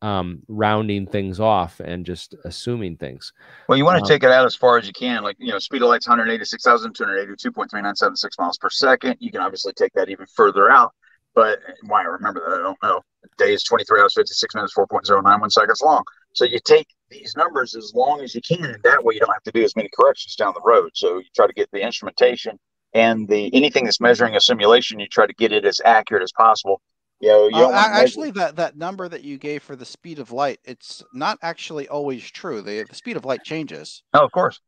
rounding things off and just assuming things. Well, you want to take it out as far as you can. Like, you know, speed of light's 186,282.3976 miles per second. You can obviously take that even further out. But why I remember that, I don't know. The day is 23 hours, 56 minutes, 4.091 seconds long. So you take these numbers as long as you can, and that way you don't have to do as many corrections down the road. So you try to get the instrumentation and anything that's measuring a simulation, you try to get it as accurate as possible. You know, you don't actually, that number that you gave for the speed of light, it's not actually always true. The speed of light changes. Oh, of course.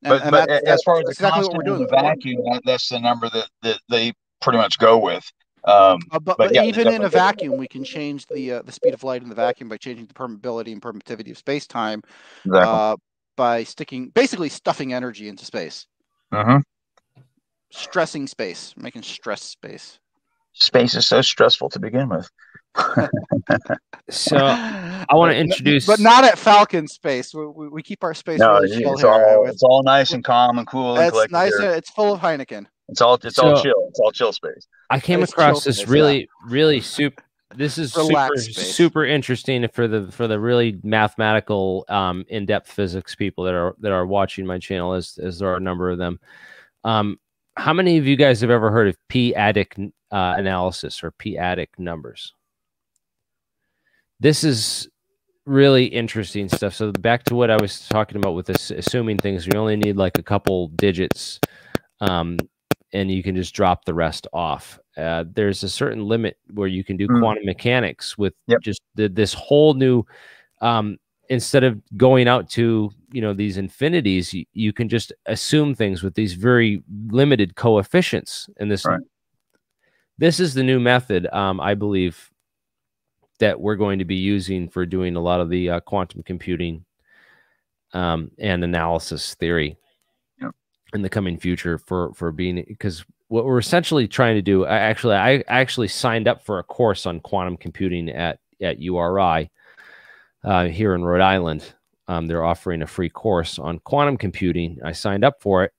But as far as the exactly what we're doing with the vacuum, that's the number that they pretty much go with. But yeah, even in a vacuum, we can change the speed of light in the vacuum by changing the permeability and permittivity of space-time, by basically stuffing energy into space. Stressing space, making stress space. Space is so stressful to begin with. So I want to introduce, but not at Falcon Space. We keep our space really chill here. It's all nice and calm and cool. And it's nice. It's full of Heineken. It's all chill. It's all chill space. I came across this really super. This is super interesting for the really mathematical, in-depth physics people that are watching my channel, as there are a number of them. How many of you guys have ever heard of p-adic analysis or p-adic numbers? This is really interesting stuff. So back to what I was talking about with this assuming things, we only need like a couple digits, and you can just drop the rest off. There's a certain limit where you can do quantum mechanics with just this whole new, instead of going out to, you know, these infinities, you can just assume things with these very limited coefficients. And this is the new method, I believe, that we're going to be using for doing a lot of the quantum computing and analysis theory in the coming future for being, because what we're essentially trying to do, I actually signed up for a course on quantum computing at URI here in Rhode Island. They're offering a free course on quantum computing. I signed up for it.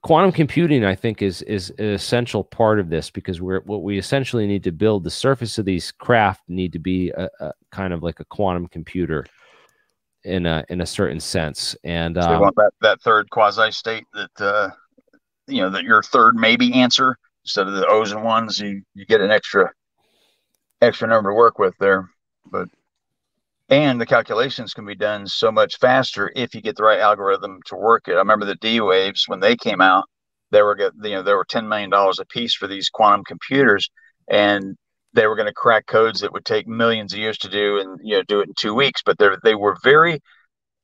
Quantum computing, I think, is an essential part of this, because what we essentially need to build, the surface of these craft need to be a kind of like a quantum computer in a certain sense. And so you want that third quasi state that you know, that your third maybe answer instead of the O's and ones, you get an extra number to work with there. And the calculations can be done so much faster if you get the right algorithm to work it. I remember the D waves, when they came out, they were $10 million a piece for these quantum computers, and they were going to crack codes that would take millions of years to do, and do it in 2 weeks. But they were very,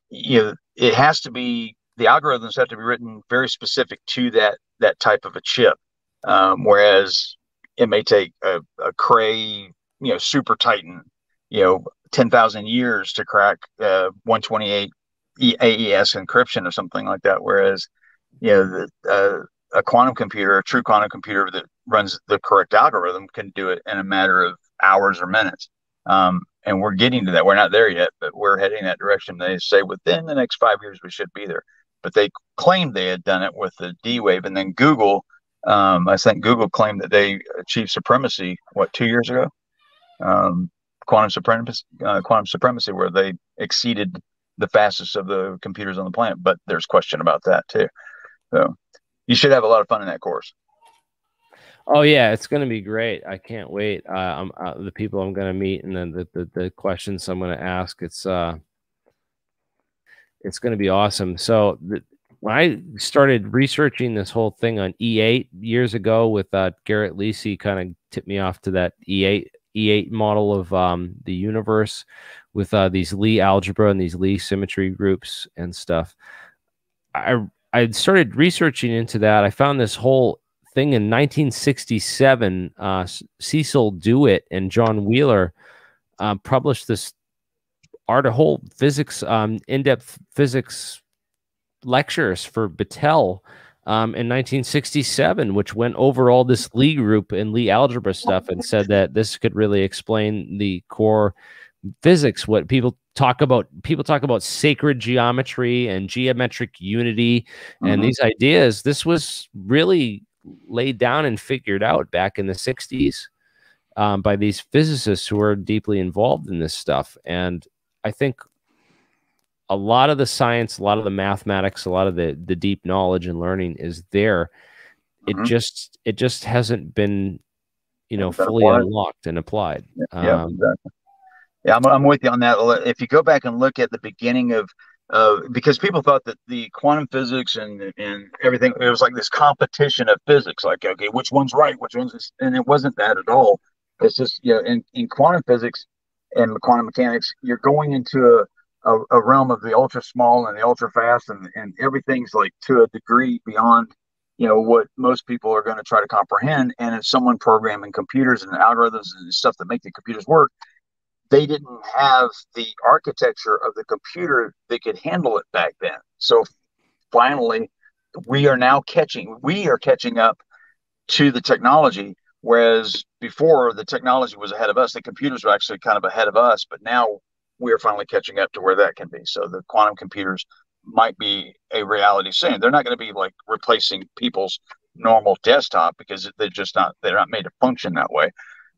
it has to be, the algorithms have to be written very specific to that type of a chip. Whereas it may take a Cray, Super Titan, 10,000 years to crack 128 AES encryption or something like that. Whereas, a quantum computer, a true quantum computer that runs the correct algorithm, can do it in a matter of hours or minutes. And we're getting to that. We're not there yet, but we're heading that direction. They say within the next 5 years, we should be there. But they claimed they had done it with the D-Wave. And then Google, I think Google claimed that they achieved supremacy, 2 years ago? Quantum supremacy, where they exceeded the fastest of the computers on the planet. But there's question about that too. So you should have a lot of fun in that course. Oh yeah, it's going to be great. I can't wait. The people I'm going to meet, and then the questions I'm going to ask. It's going to be awesome. So when I started researching this whole thing on E8 years ago with Garrett Lisi, kind of tipped me off to that E8 model of the universe with these Lie algebra and these Lie symmetry groups and stuff. I started researching into that. I found this whole thing in 1967. Cecil DeWitt and John Wheeler published this whole physics, in-depth physics lectures for Battelle in 1967, which went over all this Lie group and Lie algebra stuff and said that this could really explain the core physics. What people talk about sacred geometry and geometric unity, and these ideas. This was really laid down and figured out back in the 60s by these physicists who are deeply involved in this stuff. And I think a lot of the science, a lot of the mathematics, a lot of the deep knowledge and learning is there. It just hasn't been, fully unlocked and applied. Yeah, exactly. Yeah, I'm with you on that. If you go back and look at the beginning of, because people thought that the quantum physics and everything, it was like this competition of physics, like, okay, which one's right, and it wasn't that at all. It's just, in quantum physics and quantum mechanics, you're going into a realm of the ultra small and the ultra fast, and everything's like to a degree beyond, what most people are going to try to comprehend. And it's someone programming computers and algorithms and stuff that make the computers work. They didn't have the architecture of the computer that could handle it back then. So finally, we are catching up to the technology, whereas before the technology was ahead of us. The computers were actually kind of ahead of us, but now we're finally catching up to where that can be. So the quantum computers might be a reality soon. They're not going to be like replacing people's normal desktop, because they're not made to function that way.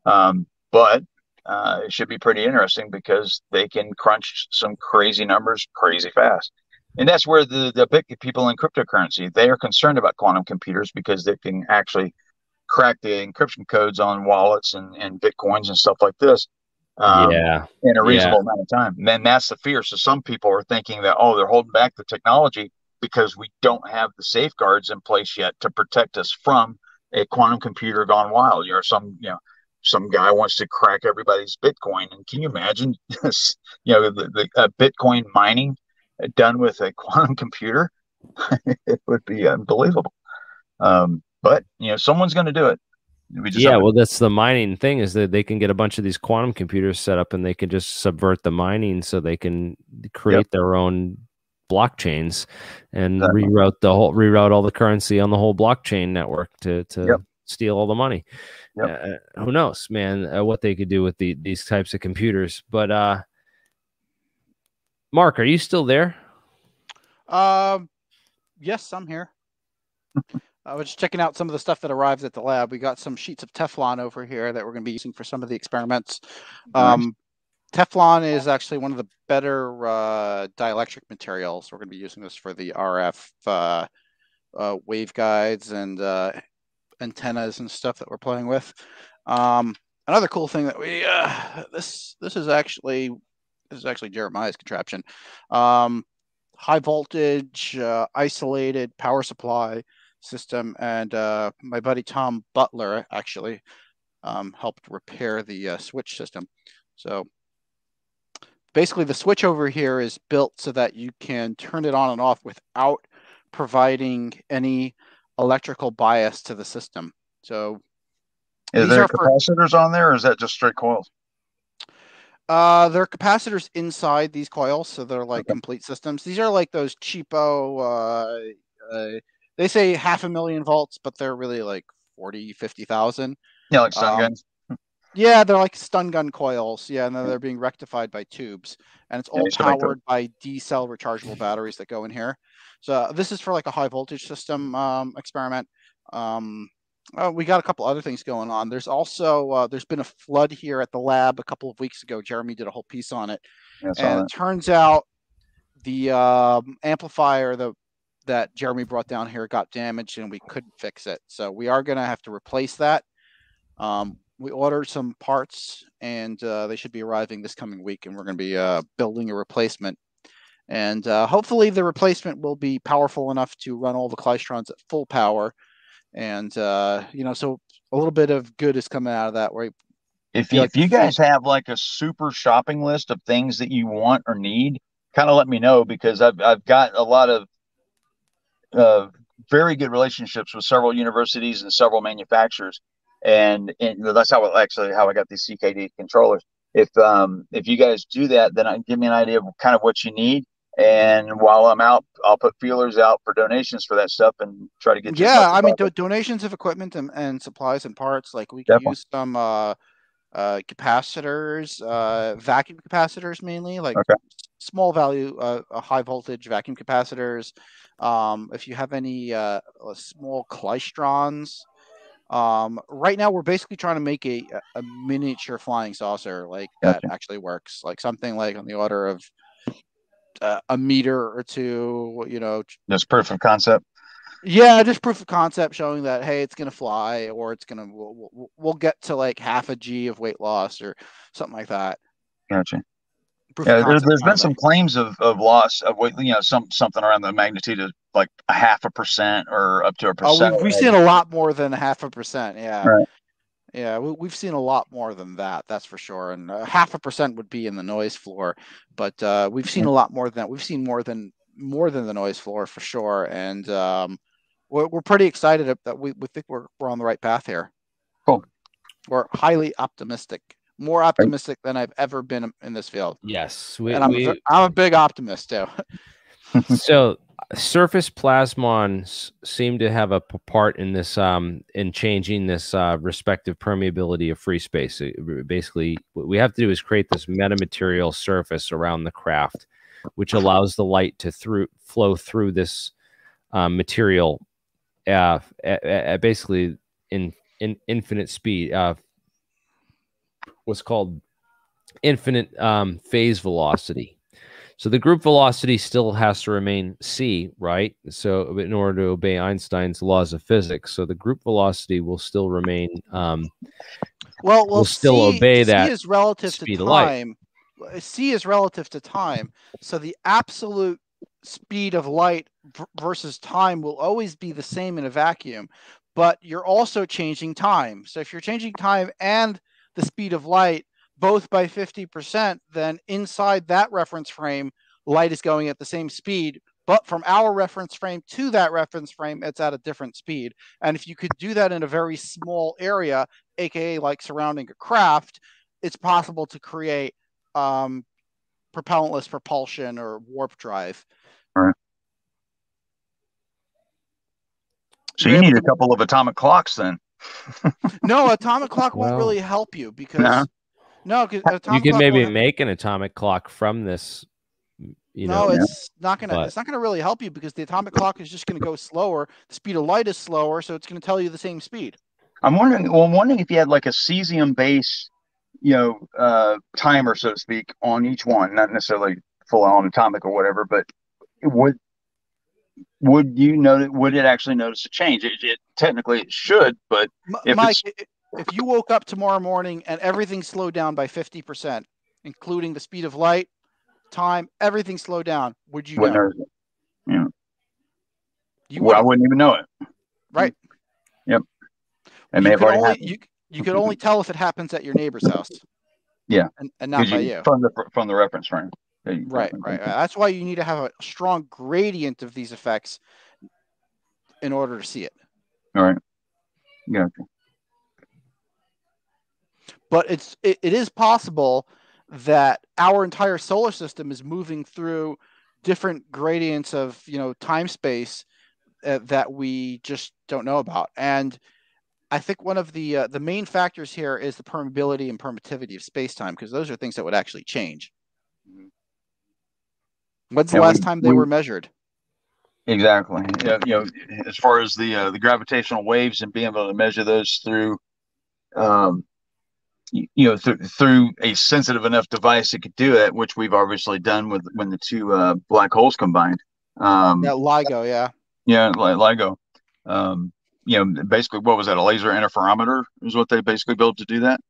But it should be pretty interesting, because they can crunch some crazy numbers crazy fast. And that's where the big people in cryptocurrency, they are concerned about quantum computers, because they can actually crack the encryption codes on wallets and Bitcoins and stuff like this in a reasonable amount of time. And then that's the fear. So some people are thinking that, they're holding back the technology because we don't have the safeguards in place yet to protect us from a quantum computer gone wild. Some guy wants to crack everybody's Bitcoin. And can you imagine this, the Bitcoin mining done with a quantum computer? It would be unbelievable. But, someone's going to do it. Well, that's the mining thing, is that they can get a bunch of these quantum computers set up, and they can just subvert the mining so they can create their own blockchains and reroute all the currency on the whole blockchain network to steal all the money. Who knows, man, what they could do with these types of computers. But Mark, are you still there? Yes, I'm here. I was just checking out some of the stuff that arrives at the lab. We got some sheets of Teflon over here that we're going to be using for some of the experiments. Nice. Teflon is actually one of the better dielectric materials. We're going to be using this for the RF waveguides and antennas and stuff that we're playing with. Another cool thing that we this is actually Jeremiah's contraption. High voltage isolated power supply system, and my buddy Tom Butler actually helped repair the switch system. So basically, the switch over here is built so that you can turn it on and off without providing any electrical bias to the system. So is there capacitors on there, or is that just straight coils? There are capacitors inside these coils, so they're like complete systems. These are like those cheapo, they say 500,000 volts, but they're really like 40, 50,000. Yeah, like stun guns. Yeah, they're like stun gun coils. Yeah, and then they're being rectified by tubes, and it's all powered by D-cell rechargeable batteries that go in here. So this is for like a high voltage system experiment. We got a couple other things going on. There's also there's been a flood here at the lab a couple of weeks ago. Jeremy did a whole piece on it, and it turns out the amplifier that Jeremy brought down here got damaged, and we couldn't fix it. So we are going to have to replace that. We ordered some parts, and they should be arriving this coming week, and we're going to be building a replacement. And hopefully the replacement will be powerful enough to run all the Klystrons at full power. And, you know, so a little bit of good is coming out of that. Right? If you guys have like a super shopping list of things that you want or need, kind of let me know, because I've got a lot of very good relationships with several universities and several manufacturers. And that's how I got these CKD controllers. If you guys do that, then give me an idea of kind of what you need. And while I'm out, I'll put feelers out for donations for that stuff and try to get you. Yeah, I mean, donations of equipment and supplies and parts. Like we can use some capacitors, vacuum capacitors mainly, like small value, high voltage vacuum capacitors. If you have any small Klystrons. Right now we're basically trying to make a miniature flying saucer that actually works, like something like on the order of a meter or two, you know. Just proof of concept. Yeah, just proof of concept showing that, hey, it's gonna fly, or it's gonna we'll get to like half a G of weight loss or something like that. Gotcha. Yeah, there's been some claims of loss of weight, you know, something around the magnitude of like 0.5% or up to 1%. Oh, we've seen a lot more than 0.5%. Yeah. Right. Yeah, we've seen a lot more than that. That's for sure. And 0.5% would be in the noise floor, but we've seen a lot more than that. We've seen more than the noise floor for sure. And we're pretty excited that we think we're on the right path here. Cool. We're highly optimistic. More optimistic than I've ever been in this field. Yes, I'm a big optimist too. So surface plasmons seem to have a part in this in changing this respective permeability of free space. Basically, what we have to do is create this metamaterial surface around the craft, which allows the light to flow through this material basically in infinite speed. What's called infinite phase velocity. So the group velocity still has to remain c, right? So in order to obey Einstein's laws of physics, so the group velocity will still remain. Will still obey that. C is relative to time. C is relative to time. So the absolute speed of light versus time will always be the same in a vacuum, but you're also changing time. So if you're changing time and the speed of light both by 50%, then inside that reference frame, light is going at the same speed, but from our reference frame to that reference frame, it's at a different speed. And if you could do that in a very small area, aka like surrounding a craft, it's possible to create propellantless propulsion or warp drive. All right. So you need a couple of atomic clocks then. No, atomic clock won't really help you because you could maybe make an atomic clock from this. It's not gonna really help you because the atomic clock is just gonna go slower. The speed of light is slower, so it's gonna tell you the same speed. I'm wondering if you had like a cesium base, timer, so to speak, on each one, not necessarily full on atomic or whatever, but would it actually notice a change? It technically it should, but Mike, if you woke up tomorrow morning and everything slowed down by 50%, including the speed of light, time, everything slowed down, would you know? I wouldn't even know it. Right. Yep. It may have already happened. You could only tell if it happens at your neighbor's house. Yeah, and not by you. From the reference frame. Right. That's why you need to have a strong gradient of these effects in order to see it. All right. Gotcha. But it is possible that our entire solar system is moving through different gradients of time space that we just don't know about. And I think one of the main factors here is the permeability and permittivity of space-time, because those are things that would actually change. When's the last time they were measured? Exactly. Yeah, as far as the gravitational waves and being able to measure those through, through a sensitive enough device that could do it, which we've obviously done when the two black holes combined. LIGO, yeah. Yeah, LIGO. Basically, what was that? A laser interferometer is what they basically built to do that.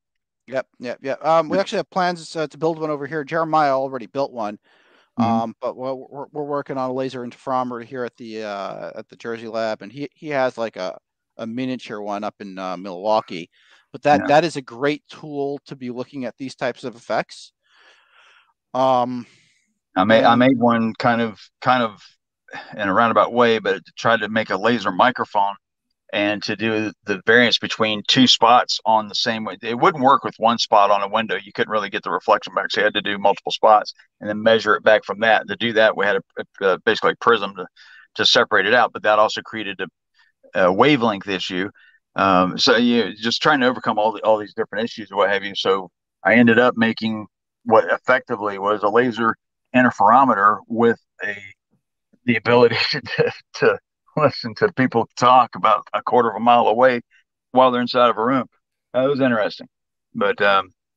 Yep. We actually have plans to build one over here. Jeremiah already built one, but we're working on a laser interferometer here at the Jersey lab, and he has like a miniature one up in Milwaukee. But that is a great tool to be looking at these types of effects. I made one kind of in a roundabout way, but to try to make a laser microphone and to do the variance between two spots on the same way. It wouldn't work with one spot on a window. You couldn't really get the reflection back. So you had to do multiple spots and then measure it back from that. To do that, we had basically a prism to separate it out, but that also created a wavelength issue. So just trying to overcome all these different issues or what have you. So I ended up making what effectively was a laser interferometer with the ability to listen to people talk about a quarter of a mile away while they're inside of a room. It was interesting, but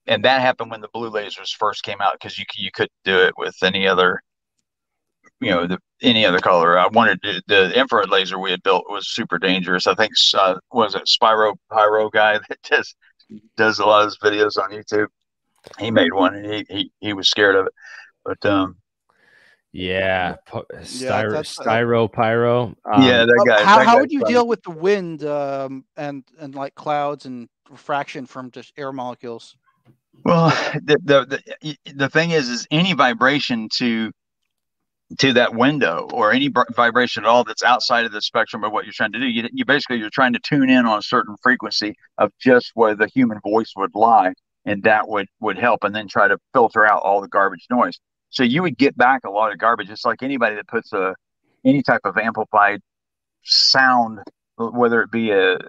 and that happened when the blue lasers first came out, because you couldn't do it with any other any other color. I wanted the infrared laser we had built was super dangerous. I think was it Spyro Pyro guy that does a lot of his videos on YouTube. He made one and he was scared of it, but Styro Pyro. That guy. How would you deal with the wind and like clouds and refraction from just air molecules? Well, the thing is any vibration to that window or any vibration at all that's outside of the spectrum of what you're trying to do, you basically you're trying to tune in on a certain frequency of just where the human voice would lie, and that would help, and then try to filter out all the garbage noise. So you would get back a lot of garbage, just like anybody that puts any type of amplified sound, whether it be an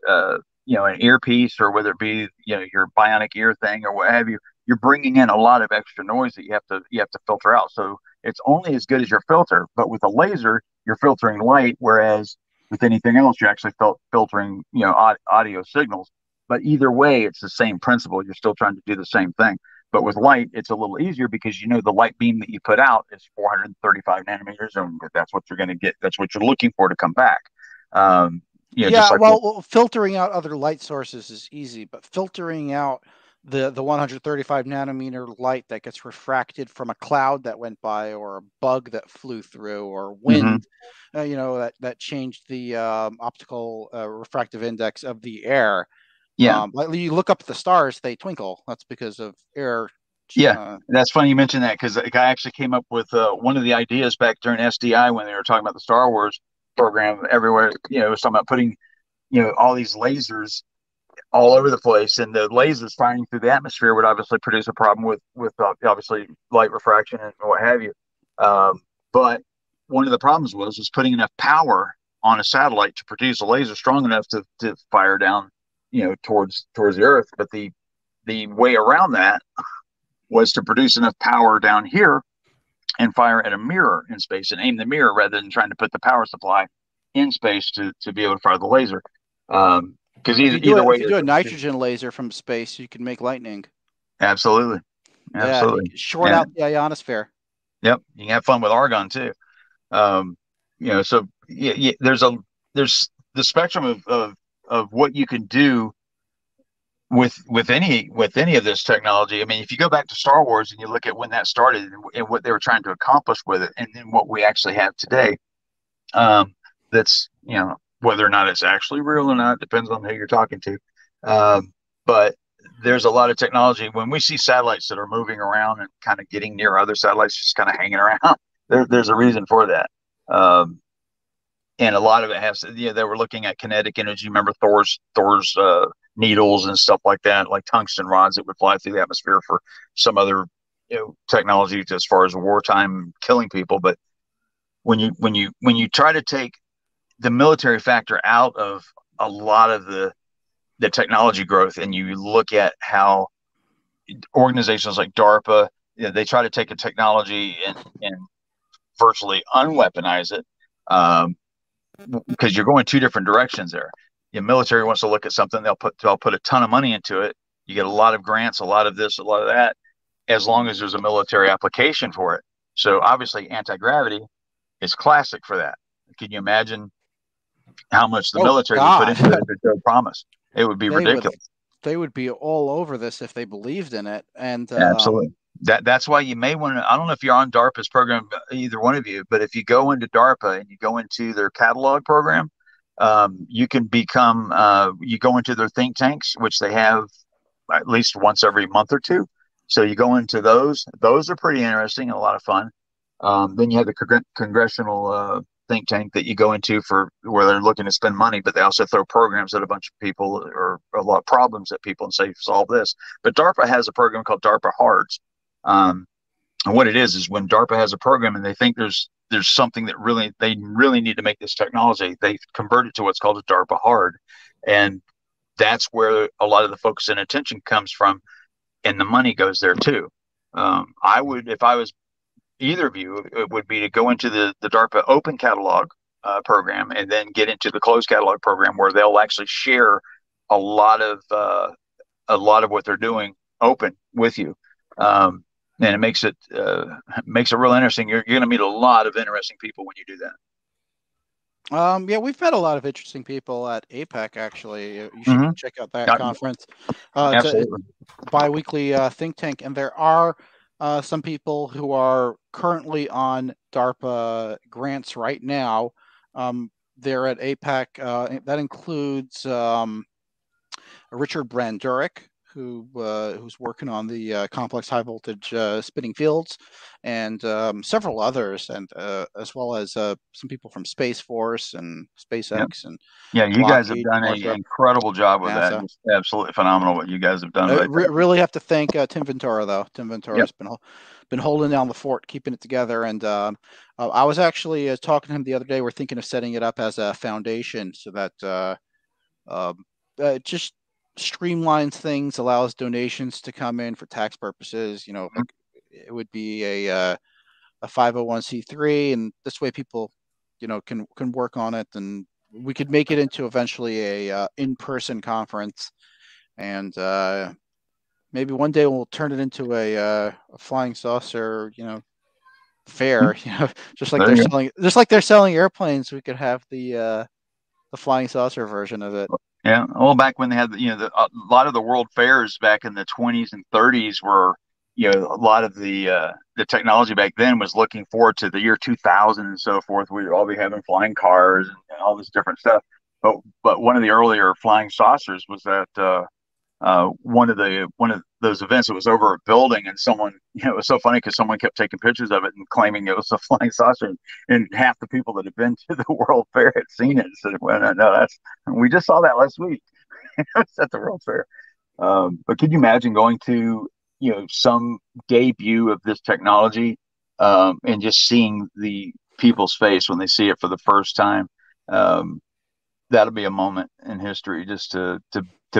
earpiece or whether it be your bionic ear thing or what have you. You're bringing in a lot of extra noise that you have to filter out. So it's only as good as your filter. But with a laser, you're filtering light, whereas with anything else, you're actually filtering audio signals. But either way, it's the same principle. You're still trying to do the same thing. But with light, it's a little easier because the light beam that you put out is 435 nanometers, and that's what you're going to get. That's what you're looking for to come back. Filtering out other light sources is easy, but filtering out the 135 nanometer light that gets refracted from a cloud that went by, or a bug that flew through, or wind, that changed the optical refractive index of the air. Yeah. You look up at the stars, they twinkle. That's because of air. That's funny you mentioned that, because a guy actually came up with one of the ideas back during SDI when they were talking about the Star Wars program everywhere. It was talking about putting, all these lasers all over the place, and the lasers firing through the atmosphere would obviously produce a problem with obviously light refraction and what have you. But one of the problems was putting enough power on a satellite to produce a laser strong enough to fire down, towards the Earth. But the way around that was to produce enough power down here and fire at a mirror in space and aim the mirror rather than trying to put the power supply in space to be able to fire the laser. Because either way, if you do a nitrogen laser from space, you can make lightning. Absolutely. Short out the ionosphere. Yep, you can have fun with argon too. So there's the spectrum of what you can do with any of this technology. I mean, if you go back to Star Wars and you look at when that started and what they were trying to accomplish with it, and then what we actually have today, that's whether or not it's actually real or not depends on who you're talking to. but there's a lot of technology. When we see satellites that are moving around and kind of getting near other satellites, just kind of hanging around, there's a reason for that. And a lot of it has to, they were looking at kinetic energy. Remember Thor's needles and stuff like that, like tungsten rods that would fly through the atmosphere for some other, technology as far as wartime killing people. But when you try to take the military factor out of a lot of the technology growth, and you look at how organizations like DARPA, they try to take a technology and virtually unweaponize it, because you're going two different directions there. The military wants to look at something, they'll put a ton of money into it. You get a lot of grants, a lot of this, a lot of that, as long as there's a military application for it. So obviously anti-gravity is classic for that. Can you imagine how much the military would put into it if it showed promise? It would be ridiculous. They would be all over this if they believed in it. And absolutely. That's why you may want to, I don't know if you're on DARPA's program, either one of you, but if you go into DARPA and you go into their catalog program, you can become, you go into their think tanks, which they have at least once every month or two. So you go into those. Those are pretty interesting and a lot of fun. Then you have the congressional think tank that you go into for where they're looking to spend money, but they also throw programs at a bunch of people or a lot of problems at people and say, solve this. But DARPA has a program called DARPA Hards. And what it is when DARPA has a program and they think there's something that they really need to make this technology, they convert it to what's called a DARPA Hard. And that's where a lot of the focus and attention comes from. And the money goes there too. I would, if I was either of you, it would be to go into the DARPA open catalog program and then get into the closed catalog program where they'll actually share a lot of what they're doing open with you. And it makes it real interesting. You're going to meet a lot of interesting people when you do that. Yeah, we've met a lot of interesting people at APEC, actually. You should check out that conference. Absolutely. It's a bi-weekly think tank, and there are some people who are currently on DARPA grants right now. They're at APEC. That includes Richard Brandurek, who's working on the complex high voltage spinning fields, and several others, and as well as some people from Space Force and SpaceX. And you guys have done an incredible job with NASA. That. It's absolutely phenomenal what you guys have done. Really have to thank Tim Ventura, though. Tim Ventura's been holding down the fort, keeping it together. And I was actually talking to him the other day. We're thinking of setting it up as a foundation so that just streamlines things, allows donations to come in for tax purposes. It would be a 501c3, and this way people, can work on it, and we could make it into eventually a in-person conference, and maybe one day we'll turn it into a flying saucer, fair. Just like they're selling airplanes, we could have the flying saucer version of it. Yeah. Well, back when they had, a lot of the world fairs back in the 20s and 30s were, a lot of the technology back then was looking forward to the year 2000 and so forth. We'd all be having flying cars and all this different stuff. But one of the earlier flying saucers was that one of those events. It was over a building, and someone, it was so funny because someone kept taking pictures of it and claiming it was a flying saucer, and half the people that had been to the World Fair had seen it and said, "Well, no, we just saw that last week." It's at the World Fair. But could you imagine going to some debut of this technology and just seeing the people's face when they see it for the first time? That'll be a moment in history just to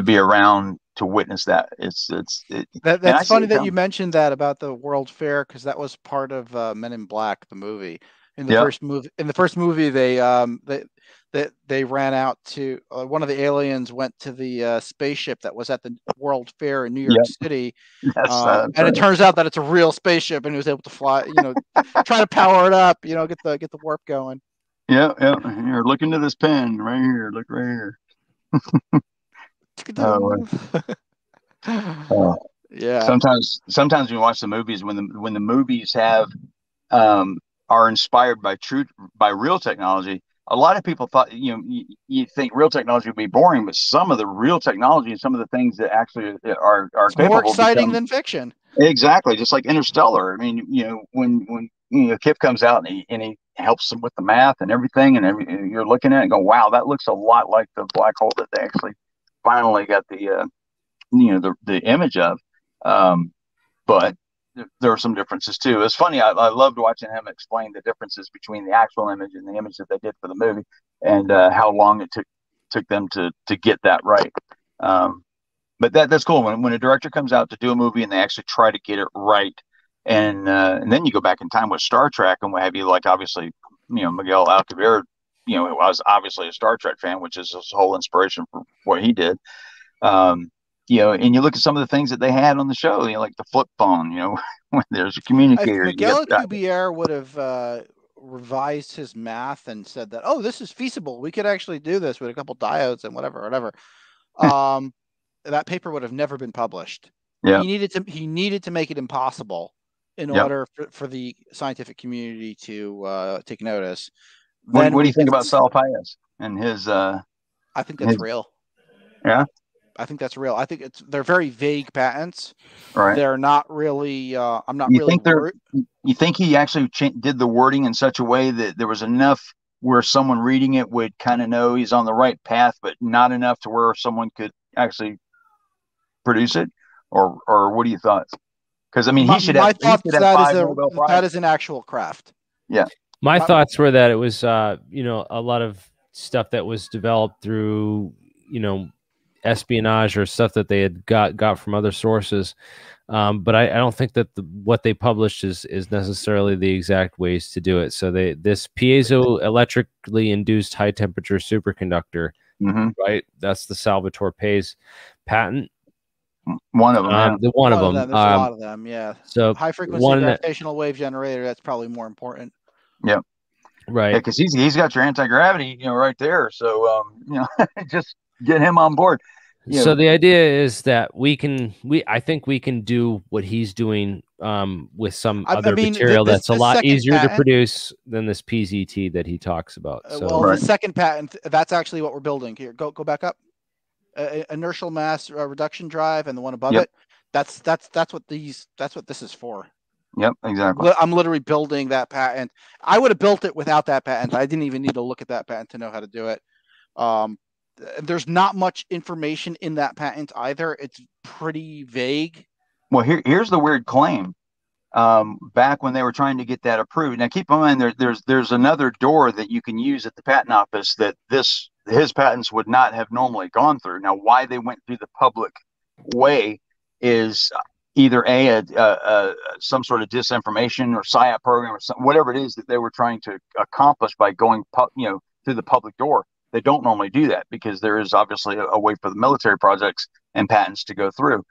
be around to witness that. That's funny that you mentioned that about the World Fair, because that was part of Men in Black, the movie. In the first movie, they ran out to one of the aliens went to the spaceship that was at the World Fair in New York City, and it turns out that it's a real spaceship, and he was able to fly. Try to power it up. Get the warp going. Yeah. Here, look into this pen right here. Look right here. Yeah. Sometimes when you watch the movies, when the movies are inspired by real technology, a lot of people thought, you think real technology would be boring, but some of the real technology and some of the things that actually are it's capable more exciting than fiction. Exactly, just like Interstellar. I mean, when Kip comes out and he helps them with the math and everything, and you're looking at it and go, wow, that looks a lot like the black hole that they actually finally got the the image of. But there are some differences too. It's funny. I loved watching him explain the differences between the actual image and the image that they did for the movie, and how long it took them to get that right. But that's cool when a director comes out to do a movie and they actually try to get it right, and then you go back in time with Star Trek and what have you. Like obviously, Miguel Alcubierre, was obviously a Star Trek fan, which is his whole inspiration for what he did. And you look at some of the things that they had on the show, like the flip phone, when there's a communicator. If Miguel Alcubierre would have revised his math and said that, oh, this is feasible, we could actually do this with a couple diodes and whatever. That paper would have never been published. Yeah. He needed to make it impossible in order for the scientific community to take notice. What do you think about Sal Paez and his? I think that's real. Yeah. I think that's real. I think they're very vague patents. Right. They're not really. I'm not really. You think he actually did the wording in such a way that there was enough where someone reading it would kind of know he's on the right path, but not enough to where someone could actually produce it, or what do you thought? Because I mean, he should have. That is an actual craft. Yeah. My thoughts were that it was, a lot of stuff that was developed through, espionage or stuff that they had got from other sources. But I don't think that what they published is necessarily the exact ways to do it. So this piezoelectrically induced high temperature superconductor, right? That's the Salvatore Pais patent. One of them. One of them. There's a lot of them. Yeah. So high frequency gravitational wave generator. That's probably more important. Yeah. Right. Because he's got your anti-gravity, right there. So just get him on board. So the idea is that I think we can do what he's doing with some other material that's a lot easier to produce than this PZT that he talks about. So the second patent, that's actually what we're building here. Go back up. Inertial mass reduction drive and the one above it. That's what this is for. Yep, exactly. I'm literally building that patent. I would have built it without that patent. I didn't even need to look at that patent to know how to do it. There's not much information in that patent either. It's pretty vague. Well, here's the weird claim. Back when they were trying to get that approved. Now, keep in mind, there's another door that you can use at the patent office that his patents would not have normally gone through. Now, why they went through the public way is either some sort of disinformation or PSYOP program or something, whatever it is that they were trying to accomplish by going, through the public door. They don't normally do that because there is obviously a way for the military projects and patents to go through.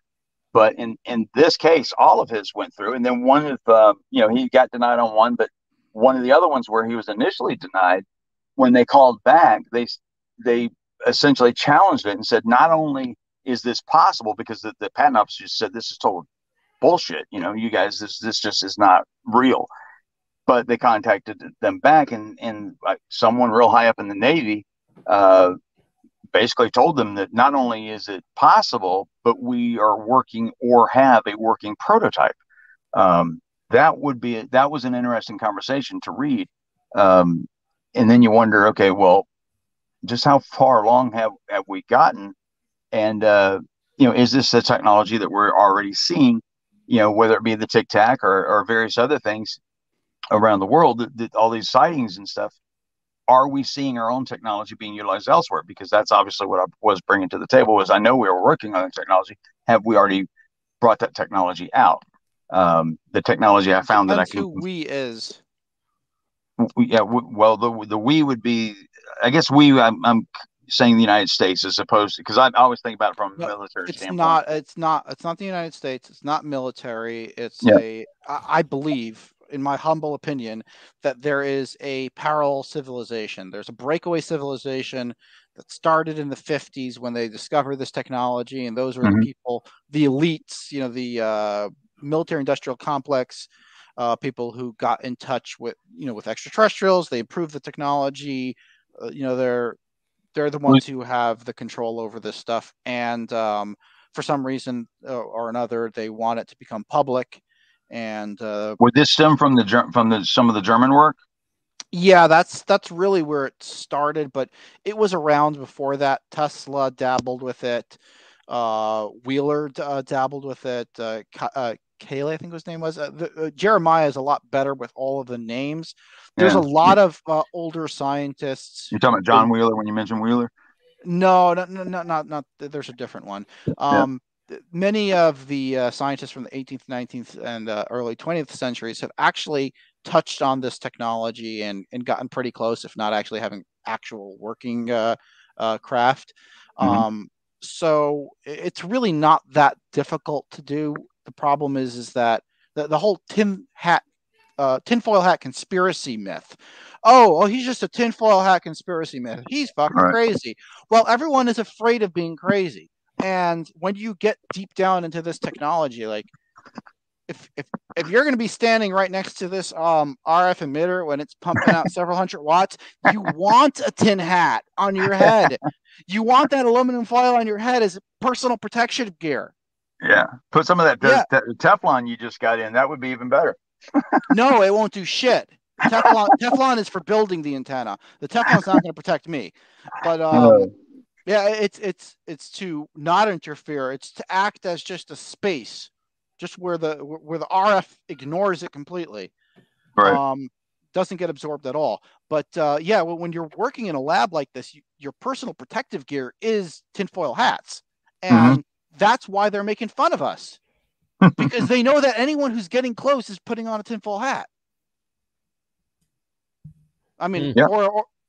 But in this case, all of his went through, and then one of he got denied on one, but one of the other ones where he was initially denied, when they called back, they essentially challenged it and said, not only is this possible, because the patent office just said this is total bullshit, you guys, this just is not real. But they contacted them back, and someone real high up in the Navy basically told them that not only is it possible, but we are working or have a working prototype. That was an interesting conversation to read. And then you wonder, okay, well, just how far along have we gotten? And, is this a technology that we're already seeing, whether it be the Tic Tac or various other things around the world, that all these sightings and stuff, are we seeing our own technology being utilized elsewhere? Because that's obviously what I was bringing to the table. Was I know we were working on the technology. Have we already brought that technology out? The technology I found that I can. Who we is. Yeah. Well, the we would be. I guess we. I'm saying the United States as opposed to, because I always think about it from a military standpoint. It's not the United States. It's not military. It's I believe, in my humble opinion, that there is a parallel civilization. There's a breakaway civilization that started in the 50s when they discovered this technology, and those were the people, the elites, the military industrial complex, people who got in touch with, with extraterrestrials. They improved the technology. they're the ones who have the control over this stuff, and for some reason or another, they want it to become public. And would this stem from some of the German work? Yeah, that's really where it started, but it was around before that. Tesla dabbled with it. Wheeler dabbled with it. Kaylee, I think his name was. Jeremiah is a lot better with all of the names. There's a lot of older scientists. You're talking about John Wheeler when you mentioned Wheeler? No, not. There's a different one. Many of the scientists from the 18th, 19th, and early 20th centuries have actually touched on this technology and gotten pretty close, if not actually having actual working craft. So it's really not that difficult to do. The problem is that the whole tinfoil hat conspiracy myth. Oh, he's just a tinfoil hat conspiracy myth. He's fucking crazy. Well, everyone is afraid of being crazy. And when you get deep down into this technology, like if you're going to be standing right next to this RF emitter when it's pumping out several hundred watts, you want a tin hat on your head. You want that aluminum foil on your head as personal protection gear. Yeah. Put some of that Teflon you just got in. That would be even better. No, it won't do shit. Teflon is for building the antenna. The Teflon's not going to protect me. But yeah, it's to not interfere. It's to act as just a space, just where the RF ignores it completely. Right. Doesn't get absorbed at all. But yeah, when you're working in a lab like this, your personal protective gear is tinfoil hats, and that's why they're making fun of us, because they know that anyone who's getting close is putting on a tinfoil hat. I mean,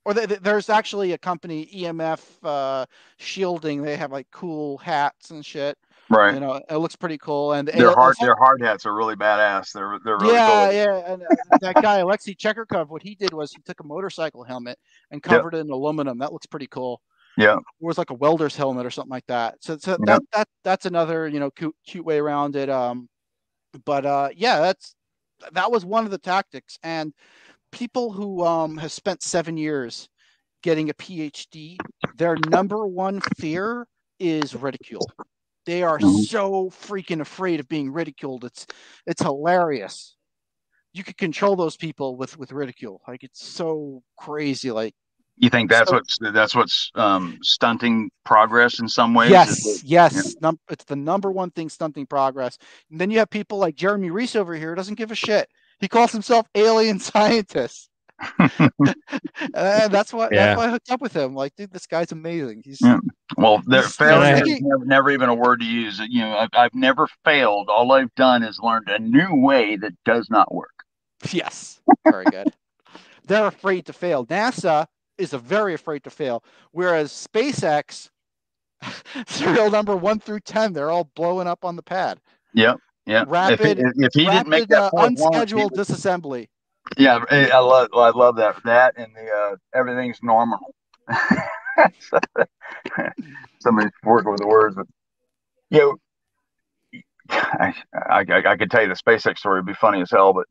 or there's actually a company, EMF shielding. They have like cool hats and shit. Right. You know, it looks pretty cool. And their hard hats are really badass. They're really cool. Yeah. And that guy, Alexei Chekarkov, what he did was he took a motorcycle helmet and covered it in aluminum. That looks pretty cool. Yeah. It was like a welder's helmet or something like that. So that's another, cute way around it. But yeah, that was one of the tactics. And people who have spent 7 years getting a PhD, their number one fear is ridicule. They are so freaking afraid of being ridiculed. It's hilarious. You could control those people with ridicule. Like, it's so crazy. Like, you think that's what's stunting progress in some ways? Yes. It's the number one thing stunting progress. And then you have people like Jeremy Reese over here who doesn't give a shit. He calls himself alien scientist. And that's why I hooked up with him. Like, dude, this guy's amazing. Well, failure is never even a word to use. I've never failed. All I've done is learned a new way that does not work. Yes, very good. They're afraid to fail. NASA is very afraid to fail, whereas SpaceX, serial number 1 through 10, they're all blowing up on the pad. Yeah. Rapid, if he didn't make that unscheduled disassembly. Yeah, I love that, and the everything's normal. Somebody's working with the words, but I could tell you the SpaceX story would be funny as hell. But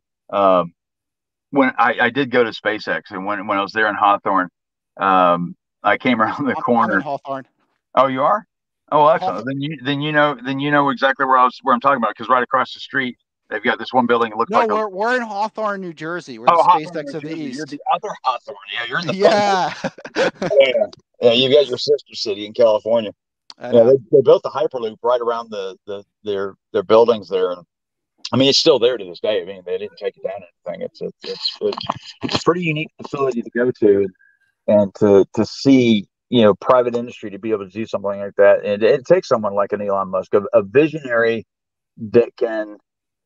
when I did go to SpaceX, and when I was there in Hawthorne, I came around the corner. I'm in Hawthorne. Oh, you are? Oh, excellent. Then you know exactly where I'm talking about, because right across the street they've got this one building. It looks like we're in Hawthorne, New Jersey. We're the SpaceX of the East. You're the other Hawthorne. Yeah, you're in the yeah. You got your sister city in California. Yeah, they built the Hyperloop right around their buildings there, and I mean, it's still there to this day. I mean, they didn't take it down or anything. It's a pretty unique facility to go to, and to see, private industry to be able to do something like that. And it takes someone like an Elon Musk, a visionary that can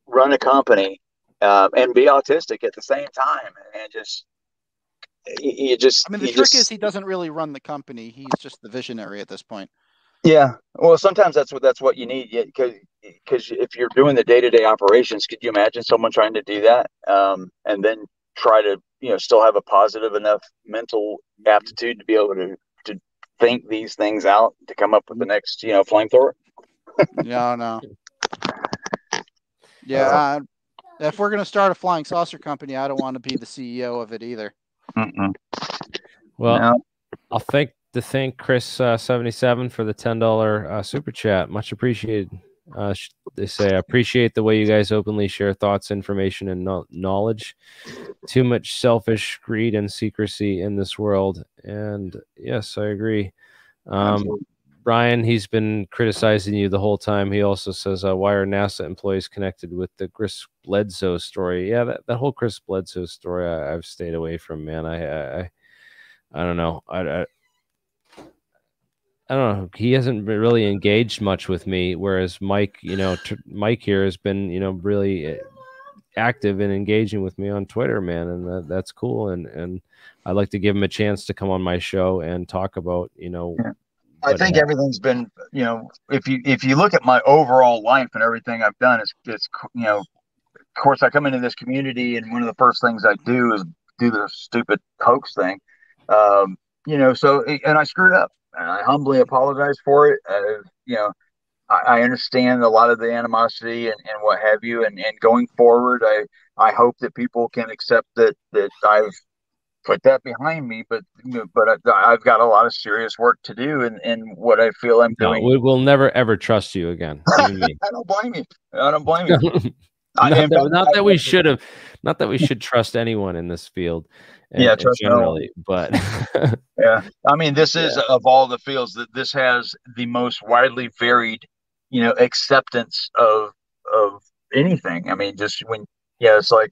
run a company and be autistic at the same time, and the trick is he doesn't really run the company. He's just the visionary at this point. Yeah, well, sometimes that's what you need, because if you're doing the day-to-day operations, could you imagine someone trying to do that and then try to still have a positive enough mental aptitude to be able to think these things out to come up with the next flamethrower? No. Yeah, if we're gonna start a flying saucer company, I don't want to be the CEO of it either. Well, now, I'll thank Chris 77 for the $10 super chat. Much appreciated. They say, I appreciate the way you guys openly share thoughts, information, and knowledge. Too much selfish greed and secrecy in this world. And yes, I agree. Brian, he's been criticizing you the whole time. He also says, why are NASA employees connected with the Chris Bledsoe story? Yeah, that whole Chris Bledsoe story I've stayed away from, man. I don't know. I don't know. He hasn't really engaged much with me, whereas Mike, Mike here has been, really active and engaging with me on Twitter, man, and that's cool. And I'd like to give him a chance to come on my show and talk about, I think everything's been, if you look at my overall life and everything I've done, it's of course I come into this community and one of the first things I do is do the stupid hoax thing. So, and I screwed up and I humbly apologize for it. I understand a lot of the animosity and what have you. And going forward, I hope that people can accept that I've put that behind me, but I've got a lot of serious work to do, and what I feel I'm doing. We will never ever trust you again. Even me. I don't blame you. I don't blame you. not that we should have, not that we should trust anyone in this field. Generally, but yeah, I mean, this is of all the fields that this has the most widely varied, acceptance of anything. I mean, just when it's like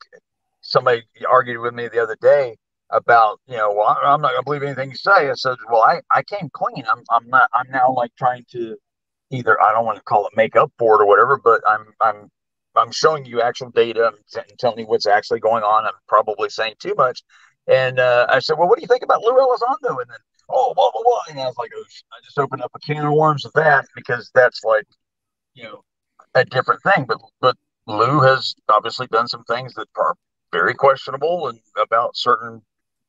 somebody argued with me the other day about, well, I'm not gonna believe anything you say. I said, well, I came clean. I'm now like trying to either, I don't want to call it make up for it or whatever, but I'm showing you actual data. I'm telling you what's actually going on. I'm probably saying too much. And I said, well, what do you think about Lou Elizondo? And then, blah, blah, blah. And I was like, oh, I just opened up a can of worms with that because that's like, a different thing. But Lou has obviously done some things that are very questionable and about certain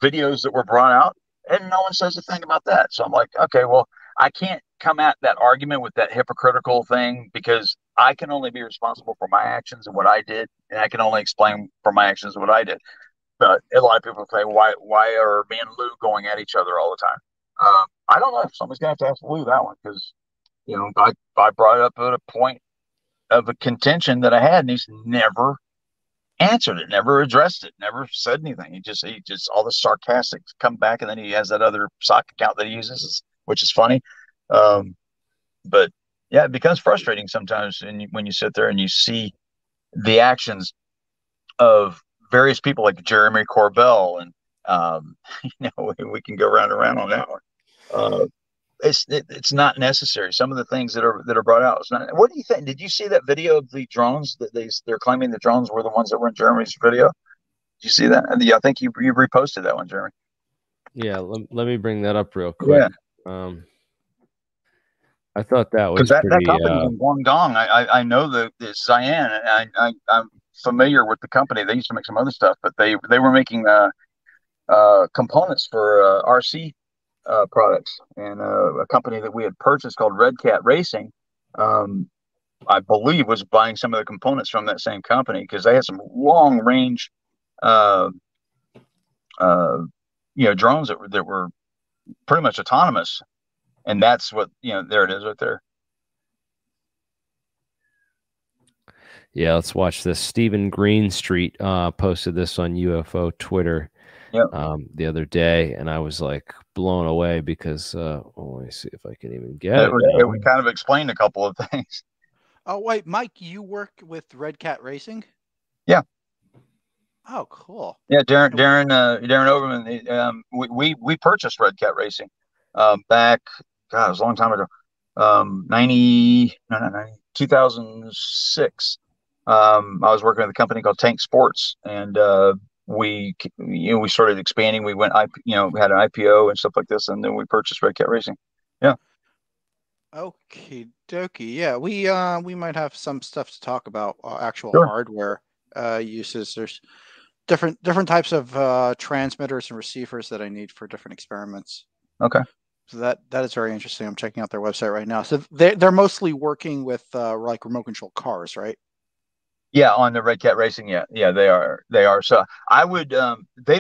videos that were brought out. And no one says a thing about that. So I'm like, okay, well, I can't come at that argument with that hypocritical thing because I can only be responsible for my actions and what I did. And I can only explain for my actions what I did. But a lot of people say, why are me and Lou going at each other all the time? I don't know. Somebody's going to have to ask Lou that one because, I brought it up at a point of a contention that I had, and he's never answered it, never addressed it, never said anything. He just all the sarcastic come back, and then he has that other sock account that he uses, which is funny. But yeah, it becomes frustrating sometimes when you sit there and you see the actions of various people like Jeremy Corbell, and we can go round and round on that one. It's not necessary. Some of the things that are brought out. It's not. What do you think? Did you see that video of the drones that they're claiming the drones were the ones that were in Jeremy's video? Did you see that? And I think you reposted that one, Jeremy. Yeah, let me bring that up real quick. Yeah. I thought that was that pretty. That company in Guangdong. I know the Cyan. I'm familiar with the company. They used to make some other stuff, but they were making components for RC products, and a company that we had purchased called Red Cat Racing, I believe, was buying some of the components from that same company because they had some long range, drones that were pretty much autonomous, and that's what there it is right there. Yeah, let's watch this. Stephen Greenstreet posted this on UFO Twitter. Yep. The other day, and I was like blown away because let me see if I can even get it. We kind of explained a couple of things. Oh wait, Mike, you work with Red Cat Racing? Yeah. Oh, cool. Yeah, Darren Overman. We purchased Red Cat Racing back. God, it was a long time ago. 2006. I was working with a company called Tank Sports, and we started expanding. We went, we had an IPO and stuff like this, and then we purchased Red Cat Racing. Yeah. Okay, dokie. Yeah, we might have some stuff to talk about actual hardware uses. There's different types of transmitters and receivers that I need for different experiments. Okay. So that is very interesting. I'm checking out their website right now. So they're mostly working with like remote control cars, right? Yeah, on the Red Cat Racing. Yeah, they are. So I would. They